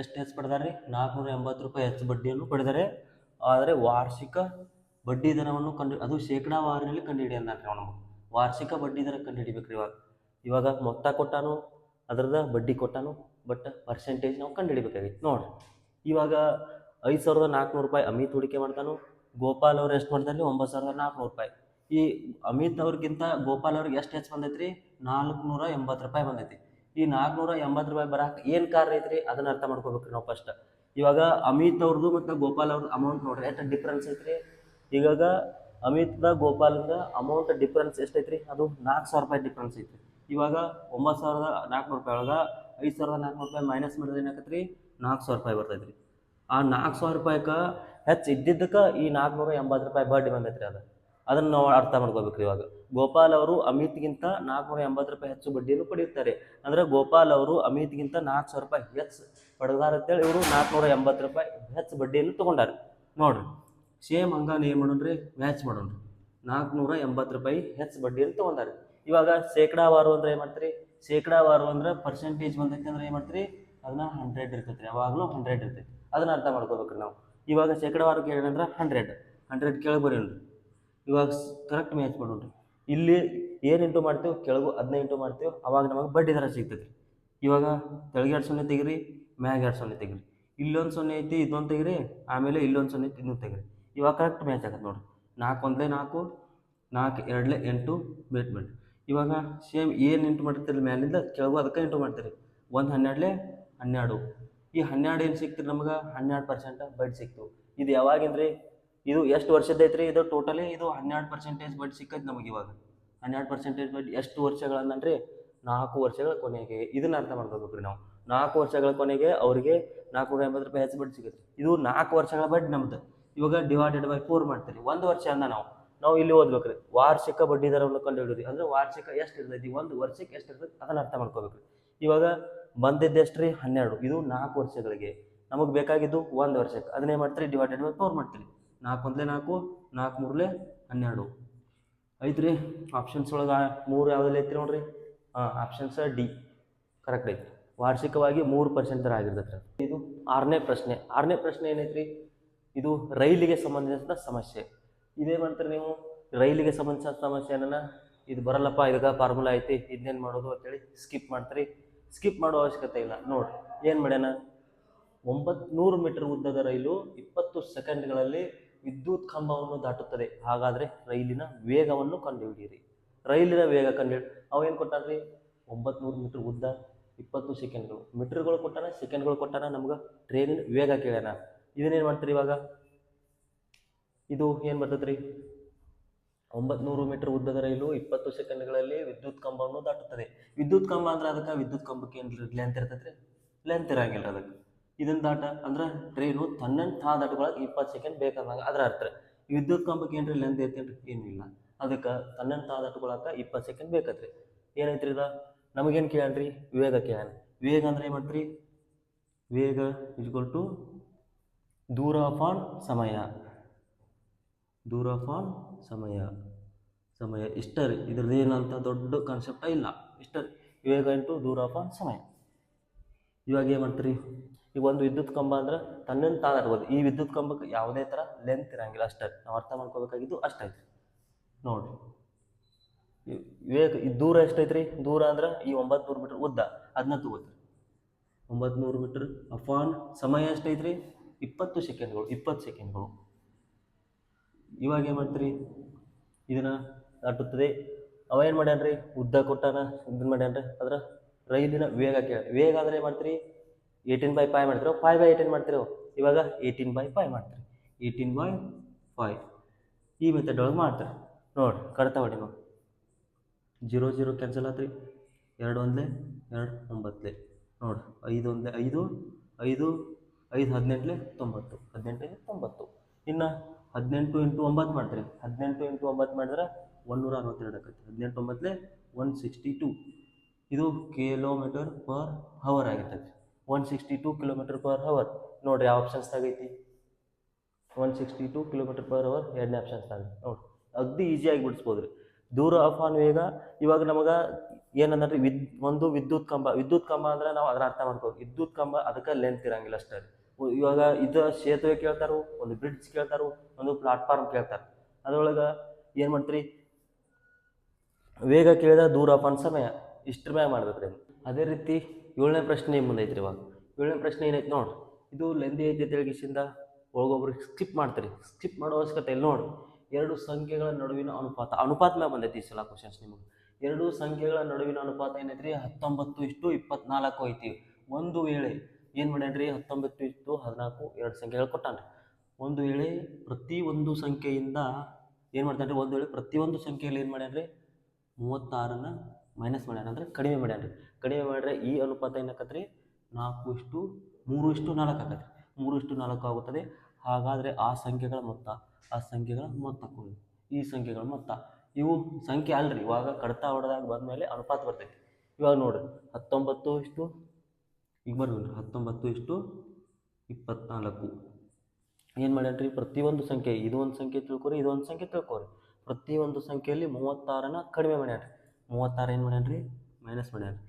ಎಷ್ಟು ಹೆಚ್ಚು ಪಡೆದಾರೆ? 480 ರೂಪಾಯಿ ಹೆಚ್ಚು ಬಡ್ಡಿಯನ್ನು ಪಡೆದರೆ. ಆದರೆ ವಾರ್ಷಿಕ ಬಡ್ಡಿ ದರವನ್ನು ಅದು ಶೇಕಡಾವಾರಿನಲ್ಲಿ ಕಂಡುಹಿಡಿ ಅಂದ್ರಿ. ನಾವು ನಮಗೆ ವಾರ್ಷಿಕ ಬಡ್ಡಿ ದರ ಕಂಡುಹಿಡಿಬೇಕ್ರಿ. ಇವಾಗ ಮೊತ್ತ ಕೊಟ್ಟಾನು, ಅದ್ರದ ಬಡ್ಡಿ ಕೊಟ್ಟಾನು, ಬಟ್ ಪರ್ಸೆಂಟೇಜ್ ನಾವು ಕಂಡುಹಿಡಿಬೇಕಾಗಿತ್ತು ನೋಡ್ರಿ. ಇವಾಗ 5,400 ರೂಪಾಯಿ ಅಮಿತ್ ಹೂಡಿಕೆ ಮಾಡ್ತಾನು. ಗೋಪಾಲ್ ಅವ್ರು ಎಷ್ಟು ಮಾಡ್ತಾರೆ? 9,400 ರೂಪಾಯಿ. ಈ ಅಮಿತ್ ಅವ್ರಿಗಿಂತ ಗೋಪಾಲ್ ಅವ್ರಿಗೆ ಎಷ್ಟು ಹೆಚ್ಚು ಬಂದೈತ್ರಿ? 480 ರೂಪಾಯಿ ಬಂದೈತಿ. ಈ 480 ರೂಪಾಯಿ ಬರಾಕ ಏನು ಕಾರಣ ಐತ್ರಿ? ಅದನ್ನ ಅರ್ಥ ಮಾಡ್ಕೋಬೇಕ್ರಿ ನಾವು ಫಸ್ಟ್. ಇವಾಗ ಅಮಿತ್ ಅವ್ರದ್ದು ಮತ್ತು ಗೋಪಾಲ್ ಅವ್ರದ್ದು ಅಮೌಂಟ್ ನೋಡ್ರಿ ಎಷ್ಟು ಡಿಫ್ರೆನ್ಸ್ ಐತ್ರಿ. ಇವಾಗ ಅಮಿತ್ದ ಗೋಪಾಲ್ದ ಅಮೌಂಟ್ ಡಿಫ್ರೆನ್ಸ್ ಎಷ್ಟೈತ್ರಿ? ಅದು 4,000 ರೂಪಾಯಿ ಡಿಫ್ರೆನ್ಸ್ ಐತ್ರಿ. ಇವಾಗ 9,400 ರೂಪಾಯಿ ಒಳಗೆ 5,400 ರೂಪಾಯಿ ಮೈನಸ್ ಮಾಡಿದ್ರೆ ಏನಾಕತ್ರಿ? 4,000 ರೂಪಾಯಿ ಬರ್ತೈತ್ರಿ. ಆ 4,000 ರೂಪಾಯಿಗೆ ಹೆಚ್ಚು ಇದ್ದಿದ್ದಕ್ಕೆ ಈ 480 ರೂಪಾಯಿ ಬಡ್ಡಿ ಬಂದೈತ್ರಿ. ಅದನ್ನು ನಾವು ಅರ್ಥ ಮಾಡ್ಕೋಬೇಕ್ರಿ. ಇವಾಗ ಗೋಪಾಲ್ ಅವರು ಅಮಿತ್ಗಿಂತ 480 ರೂಪಾಯಿ ಹೆಚ್ಚು ಬಡ್ಡಿಯನ್ನು ಪಡೆಯುತ್ತಾರೆ. ಅಂದರೆ ಗೋಪಾಲ್ ಅವರು ಅಮಿತ್ಗಿಂತ 4,000 ರೂಪಾಯಿ ಹೆಚ್ಚು ಪಡೆದಾರ ಅಂತೇಳಿ ಇವರು 480 ರೂಪಾಯಿ ಹೆಚ್ಚು ಬಡ್ಡಿಯನ್ನು ತೊಗೊಂಡಾರೆ ನೋಡ್ರಿ. ಸೇಮ್ ಹಂಗಾಗಿ ಏನು ಮಾಡೋಣ್ರಿ? ಮ್ಯಾಚ್ ಮಾಡೋಣ್ರಿ. 480 ರೂಪಾಯಿ ಹೆಚ್ಚು ಬಡ್ಡಿಯನ್ನು ತೊಗೊಂಡಾರೆ. ಇವಾಗ ಶೇಕಡಾವಾರು ಅಂದ್ರೆ ಏನು ಮಾಡ್ತೀರಿ? ಶೇಕಡಾವಾರು ಅಂದ್ರೆ ಪರ್ಸೆಂಟೇಜ್ ಬಂದೈತೆ ಅಂದ್ರೆ ಏನು ಮಾಡ್ತೀರಿ? ಅದನ್ನ 100 ಇರ್ತೈತಿ. ಯಾವಾಗಲೂ 100 ಇರ್ತೈತಿ. ಅದನ್ನ ಅರ್ಥ ಮಾಡ್ಕೋಬೇಕ್ರಿ ನಾವು. ಇವಾಗ ಶೇಕಡಾವಾರು ಕೇಳಿದ್ರೆ 100 ಕೆಳಗೆ ಬರೀನ್ರಿ. ಇವಾಗ ಕರೆಕ್ಟ್ ಮ್ಯಾಚ್ ಮಾಡೋಣ್ರಿ. ಇಲ್ಲಿ ಏನು ಇಂಟು ಮಾಡ್ತೀವಿ? ಕೆಳಗು 15 ಮಾಡ್ತೀವಿ. ಅವಾಗ ನಮಗೆ ಬಡ್ಡಿ ದರ ಸಿಗ್ತೈತಿ. ಇವಾಗ ಕೆಳಗೆ 2 0 ತೆಗಿರಿ, ಮ್ಯಾಗ 2 0 ತೆಗಿರಿ. ಇಲ್ಲೊಂದು 0 ಐತಿ, ಇದೊಂದು ತೆಗಿರಿ, ಆಮೇಲೆ ಇಲ್ಲೊಂದು 0 ಐತಿ, ಇದನ್ನು ತೆಗಿರಿ. ಇವಾಗ ಕರೆಕ್ಟ್ ಮ್ಯಾಚ್ ಆಗತ್ತೆ ನೋಡಿರಿ. 4 1 4, 4 2 8 ಬೇಟ್. ಇವಾಗ ಸೇಮ್ ಏನು ಇಂಟು ಮಾಡ್ತೀರಿ ಮ್ಯಾಲಿಂದ ಕೆಳಗು ಅದಕ್ಕೆ ಇಂಟು ಮಾಡ್ತೀರಿ. 1 12 12. ಈ 12 ಏನು ಸಿಕ್ತಿರಿ ನಮ್ಗೆ? 12% ಬಡ್ಡಿ ಸಿಕ್ತು. ಇದು ಯಾವಾಗಿಂದ್ರಿ? ಇದು ಎಷ್ಟು ವರ್ಷದೈತ್ರಿ? ಇದು ಟೋಟಲಿ ಇದು 12% ಬಡ್ಡಿ ಸಿಕ್ಕೈತೆ ನಮಗೆ. ಇವಾಗ 12% ಬಡ್ಡಿ ಎಷ್ಟು ವರ್ಷಗಳನ್ನಂದ್ರಿ? 4 ವರ್ಷಗಳ ಕೊನೆಗೆ. ಇದನ್ನ ಅರ್ಥ ಮಾಡ್ಕೋಬೇಕ್ರಿ ನಾವು. 4 ವರ್ಷಗಳ ಕೊನೆಗೆ ಅವರಿಗೆ 480 ರೂಪಾಯಿ ಹೆಚ್ಚು ಬಡ್ಡಿ ಸಿಗುತ್ತೆ. ಇದು 4 ವರ್ಷಗಳ ಬಡ್ಡಿ ನಮ್ದು. ಇವಾಗ ಡಿವೈಡೆಡ್/4 ಮಾಡ್ತೀರಿ. 1 ವರ್ಷ ಅಂದ ನಾವು ಇಲ್ಲಿ ಓದ್ಬೇಕ್ರಿ. ವಾರ್ಷಿಕ ಬಡ್ಡಿ ದರವನ್ನು ಕಂಡುಹಿಡಿದ್ರಿ. ಅಂದ್ರೆ ವಾರ್ಷಿಕ ಎಷ್ಟು ಇರ್ತೈತಿ, ಒಂದು ವರ್ಷಕ್ಕೆ ಎಷ್ಟು ಇರ್ತೈತಿ ಅದನ್ನ ಅರ್ಥ ಮಾಡ್ಕೋಬೇಕ್ರಿ. ಇವಾಗ ಬಂದಿದ್ದು ಎಷ್ಟು ರೀ? 12. ಇದು 4 ವರ್ಷಗಳಿಗೆ. ನಮಗೆ ಬೇಕಾಗಿದ್ದು 1 ವರ್ಷಕ್ಕೆ. ಅದನ್ನೇ ಮಾಡ್ತೀರಿ? ಡಿವೈಡೆಡ್/4 ಮಾಡ್ತೀರಿ. 4 1 4, 4 3 12 ಐತ್ರಿ. ಆಪ್ಷನ್ಸ್ ಒಳಗೆ 3 ಯಾವುದೆಲ್ಲ ಐತ್ರಿ ನೋಡ್ರಿ? ಆಪ್ಷನ್ಸ್ ಡಿ ಕರೆಕ್ಟ್ ಐತಿ. ವಾರ್ಷಿಕವಾಗಿ 3% ದರ ಆಗಿರ್ತೈತ್ರಿ. ಇದು 6ನೇ ಪ್ರಶ್ನೆ. 6ನೇ ಪ್ರಶ್ನೆ ಏನೈತ್ರಿ? ಇದು ರೈಲಿಗೆ ಸಂಬಂಧಿಸಿದ ಸಮಸ್ಯೆ. ಇದೇ ಮಾಡ್ತೀರಿ ನೀವು? ರೈಲಿಗೆ ಸಂಬಂಧಿಸಿದ ಸಮಸ್ಯೆನ ಇದು ಬರಲ್ಲಪ್ಪ, ಇದಕ್ಕೆ ಫಾರ್ಮುಲಾ ಐತಿ, ಇದನ್ನೇನು ಮಾಡೋದು ಅಂತೇಳಿ ಸ್ಕಿಪ್ ಮಾಡ್ತೀರಿ. ಸ್ಕಿಪ್ ಮಾಡೋ ಅವಶ್ಯಕತೆ ಇಲ್ಲ. ನೋಡ್ರಿ ಏನು ಮಾಡ್ಯಾನ? 900 ಮೀಟರ್ ಉದ್ದದ ರೈಲು 20 ಸೆಕೆಂಡ್ಗಳಲ್ಲಿ ವಿದ್ಯುತ್ ಕಂಬವನ್ನು ದಾಟುತ್ತದೆ. ಹಾಗಾದರೆ ರೈಲಿನ ವೇಗವನ್ನು ಕಂಡುಹಿಡಿಯಿರಿ. ರೈಲಿನ ವೇಗ ಕಂಡುಹಿಡಿ. ಅವೇನು ಕೊಟ್ಟಾನ್ರಿ? 900 ಮೀಟರ್ ಉದ್ದ, 20 ಸೆಕೆಂಡ್ಗಳು. ಮೀಟರ್ಗಳು ಕೊಟ್ಟಾನ, ಸೆಕೆಂಡ್ಗಳು ಕೊಟ್ಟಾನ. ನಮ್ಗೆ ಟ್ರೈನಿನ ವೇಗ ಕೇಳ್ಯಾನ. ಇದನ್ನೇನು ಮಾಡ್ತೀರಿ? ಇವಾಗ ಇದು ಏನು ಬರ್ತೈತ್ರಿ? 900 ಮೀಟರ್ ಉದ್ದದ ರೈಲು 20 ಸೆಕೆಂಡ್ಗಳಲ್ಲಿ ವಿದ್ಯುತ್ ಕಂಬವನ್ನು ದಾಟುತ್ತದೆ. ವಿದ್ಯುತ್ ಕಂಬ ಅಂದ್ರೆ ಅದಕ್ಕೆ ವಿದ್ಯುತ್ ಕಂಬಕ್ಕೆ ಏನು ಲೆಂತ್ ಇರ್ತೈತ್ರಿ? ಲೆಂತ್ ಇರಂಗಿಲ್ಲ ಅದಕ್ಕೆ. ಇದನ್ನ ದಾಟ ಅಂದ್ರೆ ಟ್ರೈನು ತನ್ನಂತ ದಾಟುಗಳಕ್ಕೆ 20 ಸೆಕೆಂಡ್ ಬೇಕಂದಾಗ ಅದರ ಅರ್ಥ. ವಿದ್ಯುತ್ ಕಂಬಕ್ಕೆ ಏನ್ರಿ ಲೆಂತ್ ಐತೇನ್ರಿ? ಏನಿಲ್ಲ. ಅದಕ್ಕೆ ತನ್ನಂತ ದಾಟುಗಳಕ್ಕೆ 20 ಸೆಕೆಂಡ್ ಬೇಕತ್ರಿ. ಏನೈತ್ರಿ ಇದು? ನಮಗೇನು ಕೇಳ್ಯಾನ್ರಿ? ವೇಗ ಕೇಳ್ಯಾನ. ವೇಗ ಅಂದ್ರೆ ಏನು ಮಾಡ್ತೀರಿ? ವೇಗ = ದೂರ ಅಪಾನ್ ಸಮಯ. ದೂರ ಅಪಾನ್ ಸಮಯ ಇಷ್ಟ ರೀ. ಇದ್ರದ್ದು ಏನಂತ ದೊಡ್ಡ ಕಾನ್ಸೆಪ್ಟ ಇಲ್ಲ. ಇಷ್ಟ ವೇಗ ಇಂಟು ದೂರ ಅಪಾನ್ ಸಮಯ. ಇವಾಗ ಏನು ಮಾಡ್ತೀರಿ, ಈಗ ಒಂದು ವಿದ್ಯುತ್ ಕಂಬ ಅಂದ್ರೆ ತನ್ನಿಂದ ತಾನು ಇರ್ಬೋದು. ಈ ವಿದ್ಯುತ್ ಕಂಬಕ್ಕೆ ಯಾವುದೇ ಥರ ಲೆಂತ್ ಇರಂಗಿಲ್ಲ, ಅಷ್ಟೇ ನಾವು ಅರ್ಥ ಮಾಡ್ಕೋಬೇಕಾಗಿದ್ದು ಅಷ್ಟೈತಿ ನೋಡಿರಿ. ವೇಗ ಈ ದೂರ ಎಷ್ಟೈತ್ರಿ, ದೂರ ಅಂದ್ರೆ ಈ 900 ಮೀಟರ್ ಉದ್ದ ಅದನ್ನ ತಗೋತೀರಿ. 900 ಮೀಟರ್ ಅಪಾನ್ ಸಮಯ ಎಷ್ಟೈತ್ರಿ, 20 ಸೆಕೆಂಡ್ಗಳು. 20 ಸೆಕೆಂಡ್ಗಳು. ಇವಾಗ ಏನು ಮಾಡ್ತೀರಿ, ಇದನ್ನು ದಾಟುತ್ತದೆ. ಅವ ಏನು ಮಾಡ್ಯಾನ್ರಿ, ಉದ್ದ ಕೊಟ್ಟಾನ, ಇದನ್ನು ಮಾಡ್ಯಾನ್ರಿ. ಅದರ ರೈಲಿನ ವೇಗ ವೇಗ ಅಂದರೆ ಏನು ಮಾಡ್ತೀರಿ, 18/5 ಮಾಡ್ತೀರೋ, 5/18 ಮಾಡ್ತೀರೋ. ಇವಾಗ 18/5 ಮಾಡ್ತೀರಿ. 18/5 ಈ ಮೆಥಡ್ ಒಳಗೆ ಮಾಡ್ತಾರೆ ನೋಡಿ. ಕಡ್ತಾ ಹೊಡಿ ನೋಡಿ, 0 0 ಕ್ಯಾನ್ಸಲ್ ಆತ್ರಿ. 2 1 2 9 ನೋಡಿ. 5 1 5 5 5 18 90 18 90. ಇನ್ನು 18 × 9 ಮಾಡ್ತೀರಿ. 18 × 9 ಮಾಡಿದ್ರೆ 162 ಆಕೈತಿ. 18 9 162. ಇದು ಕಿಲೋಮೀಟರ್ ಪರ್ ಹವರ್ ಆಗಿರ್ತೈತಿ. 162 ಕಿಲೋಮೀಟರ್ ಪರ್ ಹವರ್ ನೋಡಿರಿ. ಯಾವ ಆಪ್ಷನ್ಸ್ದಾಗ ಐತಿ, 162 ಕಿಲೋಮೀಟರ್ ಪರ್ ಹವರ್ ಎರಡನೇ ಆಪ್ಷನ್ಸ್ದಾಗ ನೋಡಿ. ಅಗ್ದಿ ಈಸಿಯಾಗಿ ಬಿಡಿಸ್ಬೋದು ರೀ. ದೂರ ಅಪಾನ್ ವೇಗ. ಇವಾಗ ನಮಗೆ ಏನಂದ್ರೆ ಒಂದು ವಿದ್ಯುತ್ ಕಂಬ ಅಂದ್ರೆ ನಾವು ಅದರ ಅರ್ಥ ಮಾಡ್ಕೋಬೇಕು. ವಿದ್ಯುತ್ ಕಂಬ ಅದಕ್ಕೆ ಲೆಂತ್ ಇರಂಗಿಲ್ಲ ಅಷ್ಟೇ. ಇವಾಗ ಇದು ಸೇತುವೆ ಕೇಳ್ತಾರೋ, ಒಂದು ಬ್ರಿಡ್ಜ್ ಕೇಳ್ತಾರೋ, ಒಂದು ಪ್ಲಾಟ್ಫಾರ್ಮ್ ಕೇಳ್ತಾರೆ. ಅದರೊಳಗೆ ಏನು ಮಾಡ್ತೀರಿ, ವೇಗ ಕೇಳಿದ ದೂರ ಅಪಾನ್ ಸಮಯ ಇಷ್ಟ್ರ ಮ್ಯಾಗ ಮಾಡ್ಬೇಕ್ರಿ. ಅದೇ ರೀತಿ 7ನೇ ಪ್ರಶ್ನೆ ಮುಂದೈತ್ರಿ. ಇವಾಗ 7ನೇ ಪ್ರಶ್ನೆ ಏನೈತಿ ನೋಡಿ. ಇದು ಲೆಂದಿ ಐತಿ ತಿಳಿಗಿಸಿಂದ ಒಳಗೊಬ್ರಿಗೆ ಸ್ಕಿಪ್ ಮಾಡ್ತೀರಿ. ಸ್ಕಿಪ್ ಮಾಡೋ ಅವಶ್ಯಕತೆ ಇಲ್ಲ ನೋಡಿ. ಎರಡು ಸಂಖ್ಯೆಗಳ ನಡುವಿನ ಅನುಪಾತ ಮ್ಯಾಗ ಬಂದೈತಿ ಈ ಸಲ ಕ್ವಶನ್ಸ್ ನಿಮಗೆ. ಎರಡು ಸಂಖ್ಯೆಗಳ ನಡುವಿನ ಅನುಪಾತ ಏನೈತ್ರಿ, 19:24 ಐತಿ. ಒಂದು ವೇಳೆ ಏನು ಮಾಡ್ಯಾನ್ರಿ, 19:14 ಎರಡು ಸಂಖ್ಯೆಗಳು ಕೊಟ್ಟಾನ್ರಿ. ಒಂದು ವೇಳೆ ಪ್ರತಿಯೊಂದು ಸಂಖ್ಯೆಯಿಂದ ಏನು ಮಾಡ್ತಾನ್ರಿ, ಒಂದು ವೇಳೆ ಪ್ರತಿಯೊಂದು ಸಂಖ್ಯೆಯಲ್ಲಿ ಏನು ಮಾಡ್ಯಾನ್ರಿ, 36ನ್ನ ಮೈನಸ್ ಮಾಡ್ಯಾನ ಅಂದ್ರೆ ಕಡಿಮೆ ಮಾಡ್ಯಾನ್ರಿ. ಕಡಿಮೆ ಮಾಡ್ರೆ ಈ ಅನುಪಾತ ಏನಾಕತ್ರಿ, 4:3:4 ಆಕತ್ರಿ. 3:4 ಆಗುತ್ತದೆ. ಹಾಗಾದರೆ ಆ ಸಂಖ್ಯೆಗಳ ಮೊತ್ತ ಕೊಡಿ. ಈ ಸಂಖ್ಯೆಗಳ ಮೊತ್ತ ಇವು ಸಂಖ್ಯೆ ಅಲ್ರಿ. ಇವಾಗ ಕಡ್ತಾ ಹೊಡೆದಾಗ ಬಂದಮೇಲೆ ಅನುಪಾತ ಬರ್ತೈತಿ. ಇವಾಗ ನೋಡ್ರಿ, 19 ಈಗ ಬರ್ರಿ 19:24 ಏನು ಮಾಡ್ಯಾನ್ರಿ, ಪ್ರತಿಯೊಂದು ಸಂಖ್ಯೆ ಇದು ಒಂದು ಸಂಖ್ಯೆ ತಿಳ್ಕೊರಿ, ಇದೊಂದು ಸಂಖ್ಯೆ ತಿಳ್ಕೊರಿ. ಪ್ರತಿಯೊಂದು ಸಂಖ್ಯೆಯಲ್ಲಿ 36ನ್ನ ಕಡಿಮೆ ಮಾಡ್ಯಾನ್ರಿ. 36 ಏನು ಮಾಡ್ಯಾನ್ರಿ, ಮೈನಸ್ ಮಾಡ್ಯಾನ್ರಿ.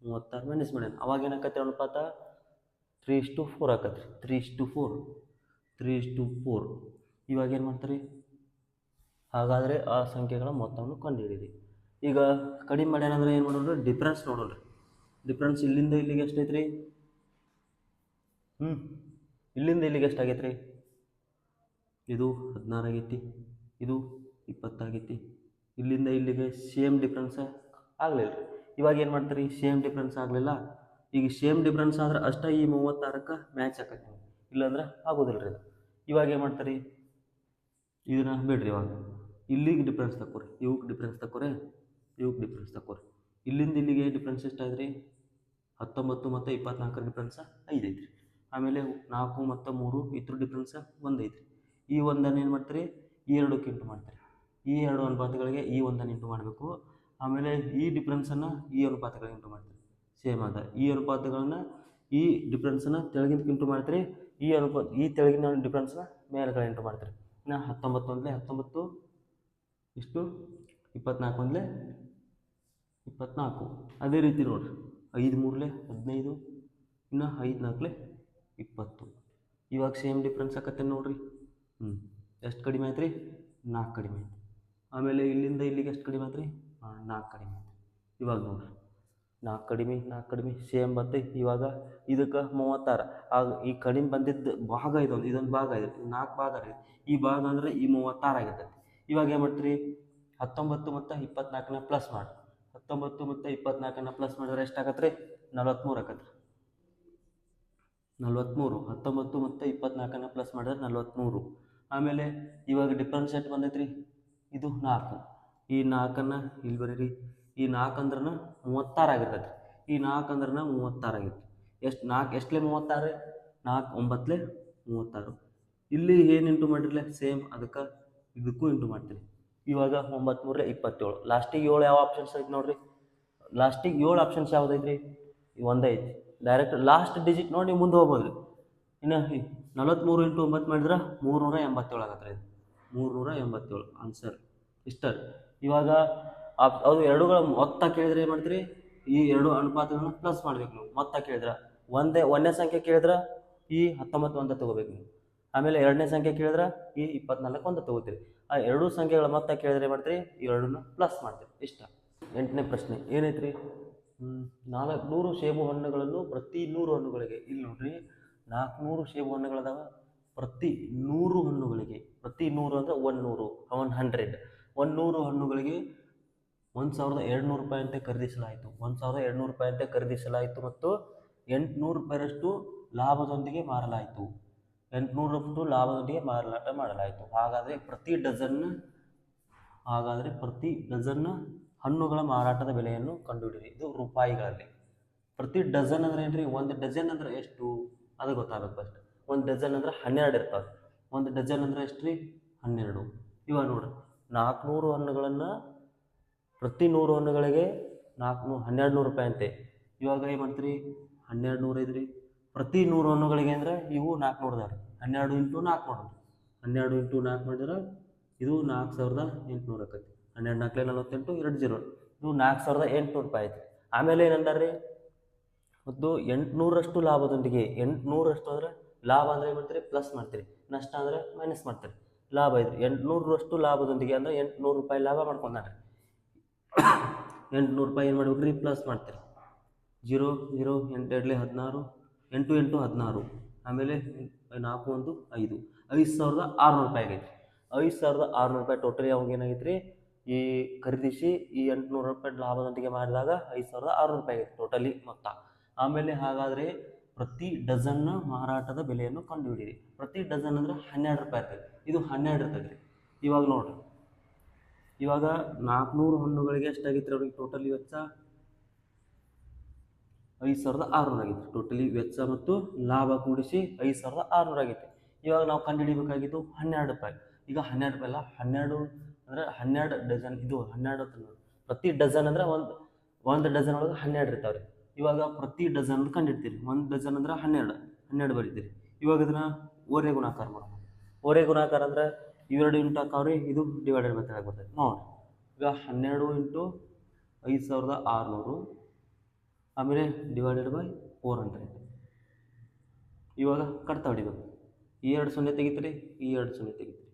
36 ಮೈನಸ್ ಮಾಡ್ಯಾನ. ಅವಾಗ ಏನಾಕತ್ತಿ ಅನುಪಾತ 3:4 ಆಕತ್ರಿ. 3:4 ಇವಾಗ ಏನು ಮಾಡ್ತಾರೆ, ಹಾಗಾದರೆ ಆ ಸಂಖ್ಯೆಗಳ ಮೊತ್ತವನ್ನು ಕಂಡುಹಿಡಿಯಿರಿ. ಈಗ ಕಡಿಮೆ ಮಾಡ್ಯಾನಂದ್ರೆ ಏನು ಮಾಡೋಣ, ಡಿಫ್ರೆನ್ಸ್ ನೋಡೋಣ. ಡಿಫ್ರೆನ್ಸ್ ಇಲ್ಲಿಂದ ಇಲ್ಲಿಗೆ ಎಷ್ಟೈತ್ರಿ, ಇಲ್ಲಿಂದ ಇಲ್ಲಿಗೆ ಎಷ್ಟಾಗೈತ್ರಿ, ಇದು 16 ಆಗೈತಿ, ಇದು 20 ಆಗೈತಿ. ಇಲ್ಲಿಂದ ಇಲ್ಲಿಗೆ ಸೇಮ್ ಡಿಫ್ರೆನ್ಸ್ ಆಗಲಿಲ್ಲ ರೀ. ಇವಾಗ ಏನು ಮಾಡ್ತೀರಿ, ಸೇಮ್ ಡಿಫ್ರೆನ್ಸ್ ಆಗಲಿಲ್ಲ. ಈಗ ಸೇಮ್ ಡಿಫ್ರೆನ್ಸ್ ಆದ್ರೆ ಅಷ್ಟೇ ಈ 36ಕ್ಕೆ ಮ್ಯಾಚ್ ಆಕೈತಿ. ಇಲ್ಲಾಂದ್ರೆ ಆಗೋದಿಲ್ಲ ರೀ. ಇವಾಗ ಏನು ಮಾಡ್ತೀರಿ, ಇದನ್ನ ಬಿಡ್ರಿ. ಇವಾಗ ಇಲ್ಲಿಗೆ ಡಿಫ್ರೆನ್ಸ್ ತಗೋರಿ, ಇವಕ್ಕೆ ಡಿಫ್ರೆನ್ಸ್ ತಗೋರಿ, ಇವಕ್ಕೆ ಡಿಫ್ರೆನ್ಸ್ ತಗೋರಿ. ಇಲ್ಲಿಂದ ಇಲ್ಲಿಗೆ ಡಿಫ್ರೆನ್ಸ್ ಎಷ್ಟಾದ್ರಿ, 19 ಮತ್ತು 24 ಡಿಫ್ರೆನ್ಸ್ 5 ಐತ್ರಿ. ಆಮೇಲೆ 4 ಮತ್ತು 3 ಇದ್ರ ಡಿಫ್ರೆನ್ಸ್ 1 ಐತ್ರಿ. ಈ ಒಂದನ್ನು ಏನು ಮಾಡ್ತೀರಿ, ಈ ಎರಡಕ್ಕೆ ಇಂಟು ಮಾಡ್ತೀರಿ. ಈ ಎರಡು ಅನುಪಾತಗಳಿಗೆ ಈ ಒಂದನ್ನು ಇಂಟು ಮಾಡಬೇಕು. ಆಮೇಲೆ ಈ ಡಿಫ್ರೆನ್ಸನ್ನು ಈ ಅನುಪಾತಗಳಿಗೆ ಇಂಟು ಮಾಡ್ತೀರಿ. ಸೇಮ್ ಅದ. ಈ ಅನುಪಾತಗಳನ್ನ ಈ ಡಿಫ್ರೆನ್ಸನ್ನು ತೆಳಗಿನ ಇಂಟು ಮಾಡ್ತೀರಿ. ಈ ತೆಳಗಿನ ಡಿಫ್ರೆನ್ಸ್ನ ಮೇಲ್ಗಡೆ ಇಂಟು ಮಾಡ್ತೀರಿ. ಇನ್ನು 19 1 19 ಇಷ್ಟು 24 1 24. ಅದೇ ರೀತಿ ನೋಡಿರಿ, 5 3 15, ಇನ್ನು 5 4 20. ಇವಾಗ ಸೇಮ್ ಡಿಫ್ರೆನ್ಸ್ ಆಕತ್ತೆ ನೋಡಿರಿ. ಎಷ್ಟು ಕಡಿಮೆ ಆಯ್ತು ರೀ, 4 ಕಡಿಮೆ ಆಯ್ತು. ಆಮೇಲೆ ಇಲ್ಲಿಂದ ಇಲ್ಲಿಗೆ ಎಷ್ಟು ಕಡಿಮೆ ಆಯ್ತು ರೀ, 4 ಕಡಿಮೆ ಆಯ್ತು. ಇವಾಗ ನೋಡಿರಿ, 4 ಕಡಿಮೆ ಸೇಮ್ ಬರ್ತೈತಿ. ಇವಾಗ ಇದಕ್ಕೆ 36. ಆಗ ಈ ಕಡಿಮೆ ಬಂದಿದ್ದು ಭಾಗ ಇದೊಂದು ಭಾಗ ಇದೆ, 4 ಭಾಗ ರೀ. ಈ ಭಾಗ ಅಂದರೆ ಈ 36 ಆಗಿರ್ತೈತಿ. ಇವಾಗ ಏನು ಮಾಡ್ತೀರಿ, 19 ಮತ್ತು 24ನ ಪ್ಲಸ್ ಮಾಡಿ. 19 ಮತ್ತು 24ನ ಪ್ಲಸ್ ಮಾಡಿದ್ರೆ ಎಷ್ಟಾಗತ್ತೆ ರೀ, 43 ಆಕತ್ರಿ. 43. 19 ಮತ್ತು 24ನ ಪ್ಲಸ್ ಮಾಡಿದ್ರೆ 43. ಆಮೇಲೆ ಇವಾಗ ಡಿಫ್ರೆನ್ಸ್ ಎಷ್ಟು ಬಂದೈತೆ ರೀ, ಇದು 4. ಈ 4ನ್ನು ಇಲ್ಲಿ ಬರೀರಿ. ಈ 4 ಅಂದ್ರೆ 36 ಆಗಿರ್ತೈತಿ. ಈ 4 ಅಂದ್ರೆ 36 ಆಗಿರ್ತೈತಿ. ಎಷ್ಟು 4 ಎಷ್ಟಲೇ 36, 4 9 36. ಇಲ್ಲಿ ಏನು ಇಂಟು ಮಾಡಿರಲಿ ಸೇಮ್ ಅದಕ್ಕೆ ಇದಕ್ಕೂ ಇಂಟು ಮಾಡ್ತೀರಿ. ಇವಾಗ 9 3 27. ಲಾಸ್ಟಿಗೆ 7 ಯಾವ ಆಪ್ಷನ್ಸ್ ಐತೆ ನೋಡಿರಿ. ಲಾಸ್ಟಿಗೆ 7 ಆಪ್ಷನ್ಸ್ ಯಾವ್ದು ಐತ್ರಿ, ಒಂದೇ ಐತಿ. ಡೈರೆಕ್ಟ್ ಲಾಸ್ಟ್ ಡಿಜಿಟ್ ನೋಡಿ ನೀವು ಮುಂದೆ ಹೋಗ್ಬೋದು ರೀ. ಇನ್ನು 43 × 9 ಮಾಡಿದ್ರೆ 387 ಆಗತ್ತೆ ರೀ. 387 ಆನ್ಸರ್ ಇಷ್ಟ. ಇವಾಗ ಅದು ಎರಡುಗಳ ಮೊತ್ತ ಕೇಳಿದ್ರೆ ಏನು ಮಾಡ್ತೀರಿ, ಈ ಎರಡು ಅನುಪಾತಗಳನ್ನು ಪ್ಲಸ್ ಮಾಡ್ಬೇಕು ನೀವು. ಮೊತ್ತ ಕೇಳಿದ್ರೆ ಒಂದನೇ ಸಂಖ್ಯೆ ಕೇಳಿದ್ರೆ ಈ 19 ಅಂತ ತಗೋಬೇಕು ನೀವು. ಆಮೇಲೆ ಎರಡನೇ ಸಂಖ್ಯೆ ಕೇಳಿದ್ರೆ ಈ 24 ಅಂತ ತಗೋತೀರಿ. ಆ ಎರಡೂ ಸಂಖ್ಯೆಗಳ ಮೊತ್ತ ಕೇಳಿದ್ರೆ ಏನು ಮಾಡ್ತೀರಿ, ಈ ಎರಡನ್ನ ಪ್ಲಸ್ ಮಾಡ್ತೀರಿ. ಇಷ್ಟ. 8ನೇ ಪ್ರಶ್ನೆ ಏನೈತ್ರಿ, 400 ಸೇಬು ಹಣ್ಣುಗಳನ್ನು ಪ್ರತಿ 100 ಹಣ್ಣುಗಳಿಗೆ. ಇಲ್ಲಿ ನೋಡ್ರಿ 400 ಸೇಬು ಹಣ್ಣುಗಳದಾವ. ಪ್ರತಿ 100 ಹಣ್ಣುಗಳಿಗೆ, ಪ್ರತಿ 100 ಅಂದರೆ 100 100 ಹಣ್ಣುಗಳಿಗೆ 1200 ರೂಪಾಯಿ ಅಂತೆ ಖರೀದಿಸಲಾಯಿತು. 1200 ರೂಪಾಯಿ ಅಂತೆ ಖರೀದಿಸಲಾಯಿತು ಮತ್ತು 800 ರೂಪಾಯಿರಷ್ಟು ಲಾಭದೊಂದಿಗೆ ಮಾರಲಾಯಿತು. 800 ರೂಪಾಯಿ ಲಾಭದೊಂದಿಗೆ ಮಾರಾಟ ಮಾಡಲಾಯಿತು. ಹಾಗಾದರೆ ಪ್ರತಿ ಡಜನ್ ಹಣ್ಣುಗಳ ಮಾರಾಟದ ಬೆಲೆಯನ್ನು ಕಂಡುಹಿಡಿಯಿರಿ. ಇದು ರೂಪಾಯಿಗಳಲ್ಲಿ. ಪ್ರತಿ ಡಜನ್ ಅಂದ್ರೆ ಏನ್ರಿ, ಒಂದು ಡಜನ್ ಅಂದ್ರೆ ಎಷ್ಟು ಅದು ಗೊತ್ತಾಗಬೇಕು ಫಸ್ಟ್. ಒಂದು ಡಜನ್ ಅಂದ್ರೆ 12 ಇರ್ತವೆ. ಒಂದು ಡಜನ್ ಅಂದ್ರೆ ಎಷ್ಟು ರೀ, 12. ಇವಾಗ ನೋಡ್ರಿ 400 ಹಣ್ಣುಗಳನ್ನು ಪ್ರತಿ 100 ಹಣ್ಣುಗಳಿಗೆ 1200 ರೂಪಾಯಿ ಅಂತೆ. ಇವಾಗ ಏನು ಮಾಡ್ತೀರಿ, 1200 ಐದ್ರಿ. ಪ್ರತಿ 100 ಹಣ್ಣುಗಳಿಗೆ ಅಂದರೆ ಇವು 400 ಅದಾವೆ. 12 ಇಂಟು 400, 12 ಇಂಟು 4 ಮಾಡಿದ್ರೆ ಇದು 4800 ಆಕೈತಿ. 12 4 48, 2 0, ಇದು 4800 ರೂಪಾಯಿ ಐತಿ. ಆಮೇಲೆ ಏನಂದಾರ್ರಿ, ಮತ್ತು 800ರಷ್ಟು ಲಾಭದೊಂದಿಗೆ. 800ರಷ್ಟು ಅಂದರೆ ಲಾಭ ಅಂದರೆ ಏನು ಮಾಡ್ತೀರಿ, ಪ್ಲಸ್ ಮಾಡ್ತೀರಿ. ನಷ್ಟ ಅಂದರೆ ಮೈನಸ್ ಮಾಡ್ತೀರಿ. ಲಾಭ ಐತ್ರಿ. 800ರಷ್ಟು ಲಾಭದೊಂದಿಗೆ ಅಂದರೆ 800 ರೂಪಾಯಿ ಲಾಭ ಮಾಡ್ಕೊಂಡ್ರಿ. 800 ರೂಪಾಯಿ ಏನು ಮಾಡ್ಬೇಕ್ರಿ, ಪ್ಲಸ್ ಮಾಡ್ತೀರಿ. 0 0 8 2 16, 8 8 16, ಆಮೇಲೆ 4 1 5, 5600 ರೂಪಾಯಿ ಆಗೈತಿ. 5600 ರೂಪಾಯಿ ಟೋಟಲಿ ಅವಾಗ ಏನಾಗೈತ್ರಿ, ಈ ಖರೀದಿಸಿ ಈ 800 ರೂಪಾಯಿ ಲಾಭದೊಂದಿಗೆ ಮಾಡಿದಾಗ 5600 ರೂಪಾಯಿ ಆಗೈತಿ ಟೋಟಲಿ ಮೊತ್ತ. ಆಮೇಲೆ ಹಾಗಾದರೆ ಪ್ರತಿ ಡಜನ್ನ ಮಾರಾಟದ ಬೆಲೆಯನ್ನು ಕಂಡುಹಿಡಿಯಿರಿ. ಪ್ರತಿ ಡಜನ್ ಅಂದರೆ 12 ರೂಪಾಯಿ ಇರ್ತದೆ. ಇದು 12 ಇರ್ತದೆ ರೀ. ಇವಾಗ ನೋಡ್ರಿ, ಇವಾಗ 400 ಹಣ್ಣುಗಳಿಗೆ ಎಷ್ಟಾಗಿತ್ತು ಅವ್ರಿಗೆ ಟೋಟಲಿ ವೆಚ್ಚ, 5600 ಆಗೈತಿ. ಟೋಟಲಿ ವೆಚ್ಚ ಮತ್ತು ಲಾಭ ಕೂಡಿಸಿ 5600 ಆಗೈತಿ. ಇವಾಗ ನಾವು ಕಂಡುಹಿಡಿಬೇಕಾಗಿದ್ದು 12 ರೂಪಾಯಿ. ಈಗ 12 ರೂಪಾಯಿ ಅಲ್ಲ, 12 ಅಂದರೆ 12 ಡಜನ್. ಇದು 12 ಪ್ರತಿ ಡಜನ್ ಅಂದರೆ ಒಂದು ಡಜನ್ ಒಳಗೆ 12 ಇರ್ತಾವೆ ರೀ. ಇವಾಗ ಪ್ರತಿ ಡಜನ್ ಕಂಡಿಡ್ತೀರಿ. ಒಂದು ಡಜನ್ ಅಂದ್ರೆ 12 ಬರೀತೀರಿ. ಇವಾಗ ಇದನ್ನು ಓರೆ ಗುಣಾಕಾರ ಮಾಡೋಣ. ಓರೆ ಗುಣಾಕಾರ ಅಂದರೆ ಇವೆರಡು ಇಂಟು ಹಾಕವ್ರಿ, ಇದು ಡಿವೈಡೆಡ್ ಬೈ ಬರ್ತದೆ ನೋಡಿ. ಈಗ 12 ಇಂಟು 5600, ಆಮೇಲೆ ಡಿವೈಡೆಡ್ ಬೈ 400. ಇವಾಗ ಕಟ್ತಾ ಹೊಡಿಬೇಕು. ಈ 2 0 ತೆಗಿತೀರಿ, ಈ 2 0 ತೆಗಿತೀರಿ.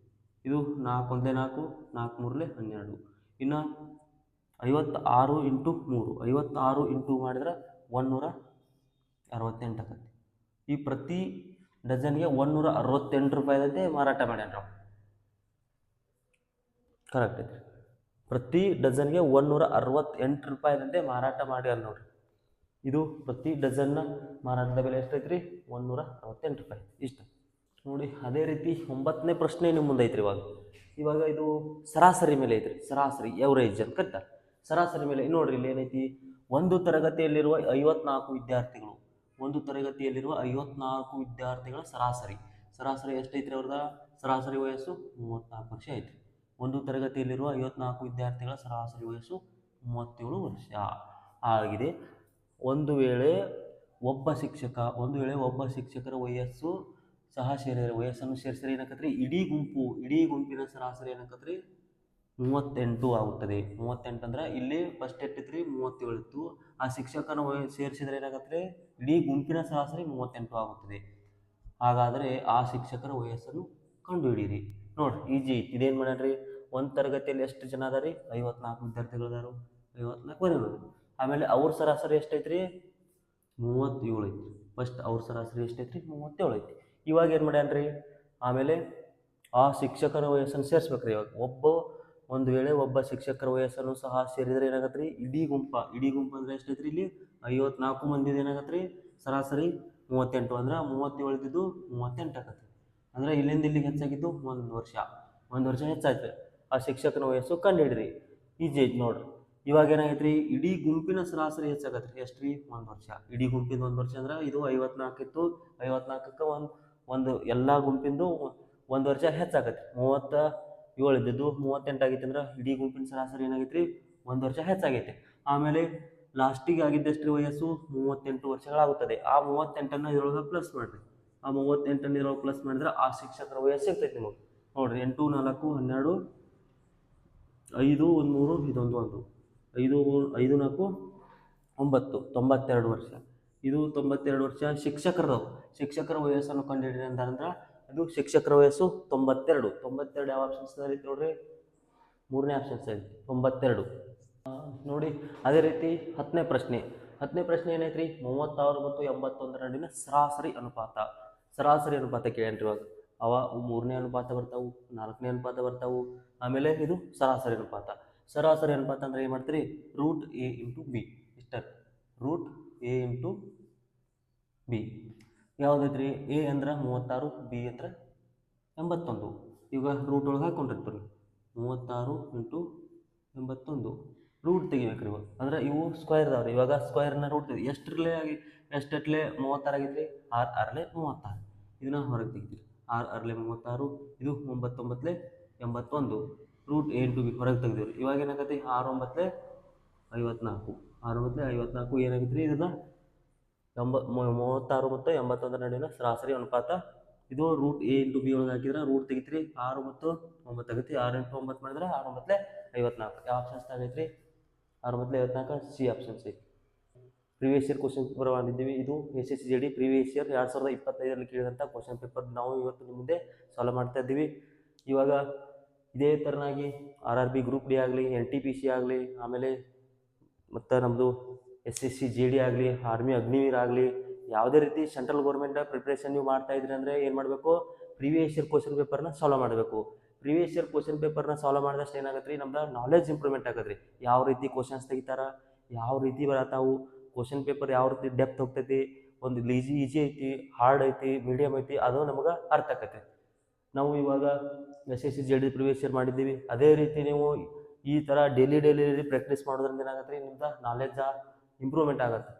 ಇದು 4 1 4, 4 3 12. ಇನ್ನು 56 ಇಂಟು 3, 56 ಇಂಟು ಮಾಡಿದ್ರೆ 168 ಆಗತ್ತೆ. ಈ ಪ್ರತಿ ಡಜನ್ಗೆ 168 ರೂಪಾಯಿದಂತೆ ಮಾರಾಟ ಮಾಡ್ಯಾನ ನಾವು. ಕರೆಕ್ಟ್ ಐತ್ರಿ. ಪ್ರತಿ ಡಜನ್ಗೆ 168 ರೂಪಾಯಿದಂತೆ ಮಾರಾಟ ಮಾಡ್ಯಾರ ನೋಡ್ರಿ. ಇದು ಪ್ರತಿ ಡಜನ್ನ ಮಾರಾಟದ ಬೆಲೆ ಎಷ್ಟೈತ್ರಿ, 168 ರೂಪಾಯಿ. ಇಷ್ಟ ನೋಡಿ. ಅದೇ ರೀತಿ 9ನೇ ಪ್ರಶ್ನೆ ನಿಮ್ಮ ಮುಂದೆ ಐತ್ರಿ. ಇವಾಗ ಇದು ಸರಾಸರಿ ಮೇಲೆ ಐತ್ರಿ. ಸರಾಸರಿ ಎವರೇಜ್ ಅಂತ ಕರೀತಾರೆ. ಸರಾಸರಿ ಮೇಲೆ ನೋಡ್ರಿ, ಇಲ್ಲಿ ಏನೈತಿ, ಒಂದು ತರಗತಿಯಲ್ಲಿರುವ 54 ವಿದ್ಯಾರ್ಥಿಗಳು. ಒಂದು ತರಗತಿಯಲ್ಲಿರುವ 54 ವಿದ್ಯಾರ್ಥಿಗಳ ಸರಾಸರಿ ಎಷ್ಟೈತ್ರಿ ಅವ್ರದ? ಸರಾಸರಿ ವಯಸ್ಸು 34 ವರ್ಷ ಐತ್ರಿ. ಒಂದು ತರಗತಿಯಲ್ಲಿರುವ 54 ವಿದ್ಯಾರ್ಥಿಗಳ ಸರಾಸರಿ ವಯಸ್ಸು 37 ವರ್ಷ ಆಗಿದೆ. ಒಂದು ವೇಳೆ ಒಬ್ಬ ಶಿಕ್ಷಕರ ವಯಸ್ಸನ್ನು ಸೇರಿಸಿದ್ರೆ ಏನಾಕತ್ರಿ, ಇಡೀ ಗುಂಪಿನ ಸರಾಸರಿ ಏನಾಕತ್ರಿ 38 ಆಗುತ್ತದೆ. 38 ಅಂದ್ರೆ ಇಲ್ಲಿ ಫಸ್ಟ್ ಎಷ್ಟಿತ್ರಿ 37 ಇತ್ತು. ಆ ಶಿಕ್ಷಕನ ಸೇರಿಸಿದ್ರೆ ಏನಾಗತ್ರಿ, ಇಡೀ ಗುಂಪಿನ ಸರಾಸರಿ 38 ಆಗುತ್ತದೆ. ಹಾಗಾದರೆ ಆ ಶಿಕ್ಷಕರ ವಯಸ್ಸನ್ನು ಕಂಡುಹಿಡಿಯಿರಿ. ನೋಡ್ರಿ, ಈಜಿ ಐತಿ. ಇದೇನು ಮಾಡ್ಯಾನ್ರಿ, ಒಂದು ತರಗತಿಯಲ್ಲಿ ಎಷ್ಟು ಜನ ಅದಾರಿ, 54 ವಿದ್ಯಾರ್ಥಿಗಳು ಅದಾರು. 54 ಬರೀ. ಆಮೇಲೆ ಅವ್ರ ಸರಾಸರಿ ಎಷ್ಟೈತ್ರಿ, 37 ಐತಿ. ಫಸ್ಟ್ ಅವ್ರ ಸರಾಸರಿ ಎಷ್ಟೈತ್ರಿ, 37 ಐತಿ. ಇವಾಗ ಏನು ಮಾಡ್ಯಾನ್ರಿ, ಆಮೇಲೆ ಆ ಶಿಕ್ಷಕರ ವಯಸ್ಸನ್ನು ಸೇರಿಸ್ಬೇಕ್ರಿ. ಇವಾಗ ಒಂದು ವೇಳೆ ಒಬ್ಬ ಶಿಕ್ಷಕರ ವಯಸ್ಸನ್ನು ಸಹ ಸೇರಿದರೆ ಏನಾಗತ್ರಿ, ಇಡೀ ಗುಂಪು ಅಂದ್ರೆ ಎಷ್ಟೈತ್ರಿ, ಇಲ್ಲಿ 54 ಮಂದಿದು ಏನಾಗತ್ರಿ ಸರಾಸರಿ 38. ಅಂದ್ರೆ 37 ಇದ್ದಿದ್ದು 38 ಆಗತ್ತೆ. ಅಂದ್ರೆ ಇಲ್ಲಿಂದ ಇಲ್ಲಿಗೆ ಹೆಚ್ಚಾಗಿದ್ದು 1 ವರ್ಷ ಹೆಚ್ಚಾಯ್ತು. ಆ ಶಿಕ್ಷಕನ ವಯಸ್ಸು ಕಂಡುಹಿಡ್ರಿ. ಈಜಿ ಐತಿ ನೋಡ್ರಿ. ಇವಾಗ ಏನಾಗೈತ್ರಿ, ಇಡೀ ಗುಂಪಿನ ಸರಾಸರಿ ಹೆಚ್ಚಾಗತ್ರಿ. ಎಷ್ಟ್ರಿ, 1 ವರ್ಷ. ಇಡೀ ಗುಂಪಿಂದ 1 ವರ್ಷ ಅಂದ್ರೆ ಇದು 54 ಇತ್ತು. 54ಕ್ಕೆ ಒಂದು ಎಲ್ಲ ಗುಂಪಿಂದು 1 ವರ್ಷ ಹೆಚ್ಚಾಗತ್ತೆ. 37 ಇದ್ದಿದ್ದು 38 ಆಗೈತಿ. ಅಂದ್ರೆ ಇಡೀ ಗುಂಪಿನ ಸರಾಸರಿ ಏನಾಗೈತ್ರಿ, 1 ವರ್ಷ ಹೆಚ್ಚಾಗೈತೆ. ಆಮೇಲೆ ಲಾಸ್ಟಿಗೆ ಆಗಿದ್ದಷ್ಟು ವಯಸ್ಸು 38 ವರ್ಷಗಳಾಗುತ್ತದೆ. ಆ 38ಅನ್ನು ಇದರೊಳಗೆ ಪ್ಲಸ್ ಮಾಡಿರಿ. ಆ 38ಅನ್ನು ಇದರೊಳಗೆ ಪ್ಲಸ್ ಮಾಡಿದ್ರೆ ಆ ಶಿಕ್ಷಕರ ವಯಸ್ಸು ಇರ್ತೈತಿ ನಿಮಗೆ. ನೋಡ್ರಿ, 8 4 12, 5 1 3, ಇದೊಂದು 1, 5 5 4 9 92 ವರ್ಷ. ಇದು 92 ವರ್ಷ. ಶಿಕ್ಷಕರ ವಯಸ್ಸನ್ನು ಕಂಡುಹಿಡಿದ ಅಂದ್ರೆ ಅದು ಶಿಕ್ಷಕರ ವಯಸ್ಸು 92. 92 ಯಾವ ಆಪ್ಷನ್ಸ್ ಐತೆ ನೋಡ್ರಿ, ಮೂರನೇ ಆಪ್ಷನ್ಸ್ ಐತಿ 92. ನೋಡಿ ಅದೇ ರೀತಿ 10ನೇ ಪ್ರಶ್ನೆ ಏನೈತ್ರಿ, 36 ಮತ್ತು 81 ನಡುವಿನ ಸರಾಸರಿ ಅನುಪಾತ ಕೇಳೇನ್ರಿ. ಇವಾಗ ಅವ 3ನೇ ಅನುಪಾತ ಬರ್ತಾವು, 4ನೇ ಅನುಪಾತ ಬರ್ತಾವು, ಆಮೇಲೆ ಇದು ಸರಾಸರಿ ಅನುಪಾತ ಅಂದ್ರೆ ಏನು ಮಾಡ್ತೀರಿ, √a × b ಇಷ್ಟ. √a × b ಯಾವುದೈತ್ರಿ, a ಅಂದ್ರೆ 36, b ಅಂದ್ರೆ 81. ಈಗ ರೂಟ್ ಒಳಗೆ ಹಾಕೊಂಡಿರ್ತೀರಿ, 36 × 81 ರೂಟ್ ತೆಗಿಬೇಕ್ರಿ. ಇವಾಗ ಅಂದ್ರೆ ಇವು ಸ್ಕ್ವೇರ್ ಇದಾವ್ರಿ. ಇವಾಗ ಸ್ಕ್ವೇರ್ನ ರೂಟ್ ತೆಗಿ ಎಷ್ಟರಲ್ಲೇ 36 ಆಗೈತ್ರಿ, 6 6 36. ಇದನ್ನ ಹೊರಗೆ ತೆಗಿತೀರಿ, 6 6 36, ಇದು 9 9 81, √a × b ಹೊರಗೆ ತೆಗ್ದಿವ್ರಿ. ಇವಾಗ ಏನಾಗತ್ತೆ, 6 9 54 ಏನಾಗೈತ್ರಿ, ಇದನ್ನ 36 ಮತ್ತು 81 ನಡುವಿನ ಸರಾಸರಿ ಅನುಪಾತ. ಇದು √a × b ಒಳಗೆ ಹಾಕಿದ್ರೆ ರೂಟ್ ತೆಗಿತ್ರಿ, 6 ಮತ್ತು 9 ಆಗೈತಿ. 6 × 9 ಮಾಡಿದ್ರೆ 6 9 54. ಯಾವ ಆಪ್ಷನ್ಸ್ ಆಗೈತ್ರಿ, 6 9 54, ಸಿ ಆಪ್ಷನ್ಸ್ ಐತಿ. ಪ್ರಿವಿಯಸ್ ಇಯರ್ ಕ್ವಶನ್ ಪೇಪರ್ ಮಾಡಿದ್ದೀವಿ. ಇದು SSCGD ಪ್ರಿವಿಯಸ್ ಇಯರ್ 2025 ಕೇಳಿದಂಥ ಕ್ವಶನ್ ಪೇಪರ್ ನಾವು ಇವತ್ತು ನಿಮ್ಮ ಮುಂದೆ ಸಾಲ್ವ್ ಮಾಡ್ತಾ ಇದ್ದೀವಿ. ಇವಾಗ ಇದೇ ಥರನಾಗಿ RRB ಗ್ರೂಪ್ ಡಿ ಆಗಲಿ, NTPC ಆಗಲಿ, ಆಮೇಲೆ ಮತ್ತು ನಮ್ಮದು SSCGD ಆಗಲಿ, ಆರ್ಮಿ ಅಗ್ನಿವೀರ್ ಆಗಲಿ, ಯಾವುದೇ ರೀತಿ ಸೆಂಟ್ರಲ್ ಗೌರ್ಮೆಂಟ್ ಪ್ರಿಪ್ರೇಷನ್ ನೀವು ಮಾಡ್ತಾ ಇದ್ರಿ ಅಂದರೆ ಏನು ಮಾಡಬೇಕು, ಪ್ರಿವಿಯಸ್ ಇಯರ್ ಕ್ವಶನ್ ಪೇಪರ್ನ ಸಾಲ್ವ್ ಮಾಡಬೇಕು. ಪ್ರಿವಿಯಸ್ ಇಯರ್ ಕ್ವಶನ್ ಪೇಪರ್ನ ಸಾಲ್ವ್ ಮಾಡಿದಷ್ಟು ಏನಾಗುತ್ತೆ ರೀ, ನಮ್ದು ನಾಲೆಜ್ ಇಂಪ್ರೂವ್ಮೆಂಟ್ ಆಗತ್ತೆ ರೀ. ಯಾವ ರೀತಿ ಕ್ವಶನ್ಸ್ ತೆಗಿತಾರ, ಯಾವ ರೀತಿ ಬರತ್ತಾವು, ಕ್ವಶನ್ ಪೇಪರ್ ಯಾವ ರೀತಿ ಡೆಪ್ತ್ ಹೋಗ್ತೈತಿ, ಒಂದು ಈಜಿ ಐತಿ, ಹಾರ್ಡ್ ಐತಿ, ಮೀಡಿಯಮ್ ಐತಿ, ಅದು ನಮಗೆ ಅರ್ಥ ಆಕತ್ತೆ. ನಾವು ಇವಾಗ SSCGD ಪ್ರಿವಿಯಸ್ ಇಯರ್ ಮಾಡಿದ್ದೀವಿ. ಅದೇ ರೀತಿ ನೀವು ಈ ಥರ ಡೈಲಿ ಪ್ರಾಕ್ಟೀಸ್ ಮಾಡೋದ್ರಿಂದ ಏನಾಗುತ್ತೆ ರೀ, ನಿಮ್ದು ನಾಲೆಜ್ ಇಂಪ್ರೂವ್ಮೆಂಟ್ ಆಗುತ್ತೆ.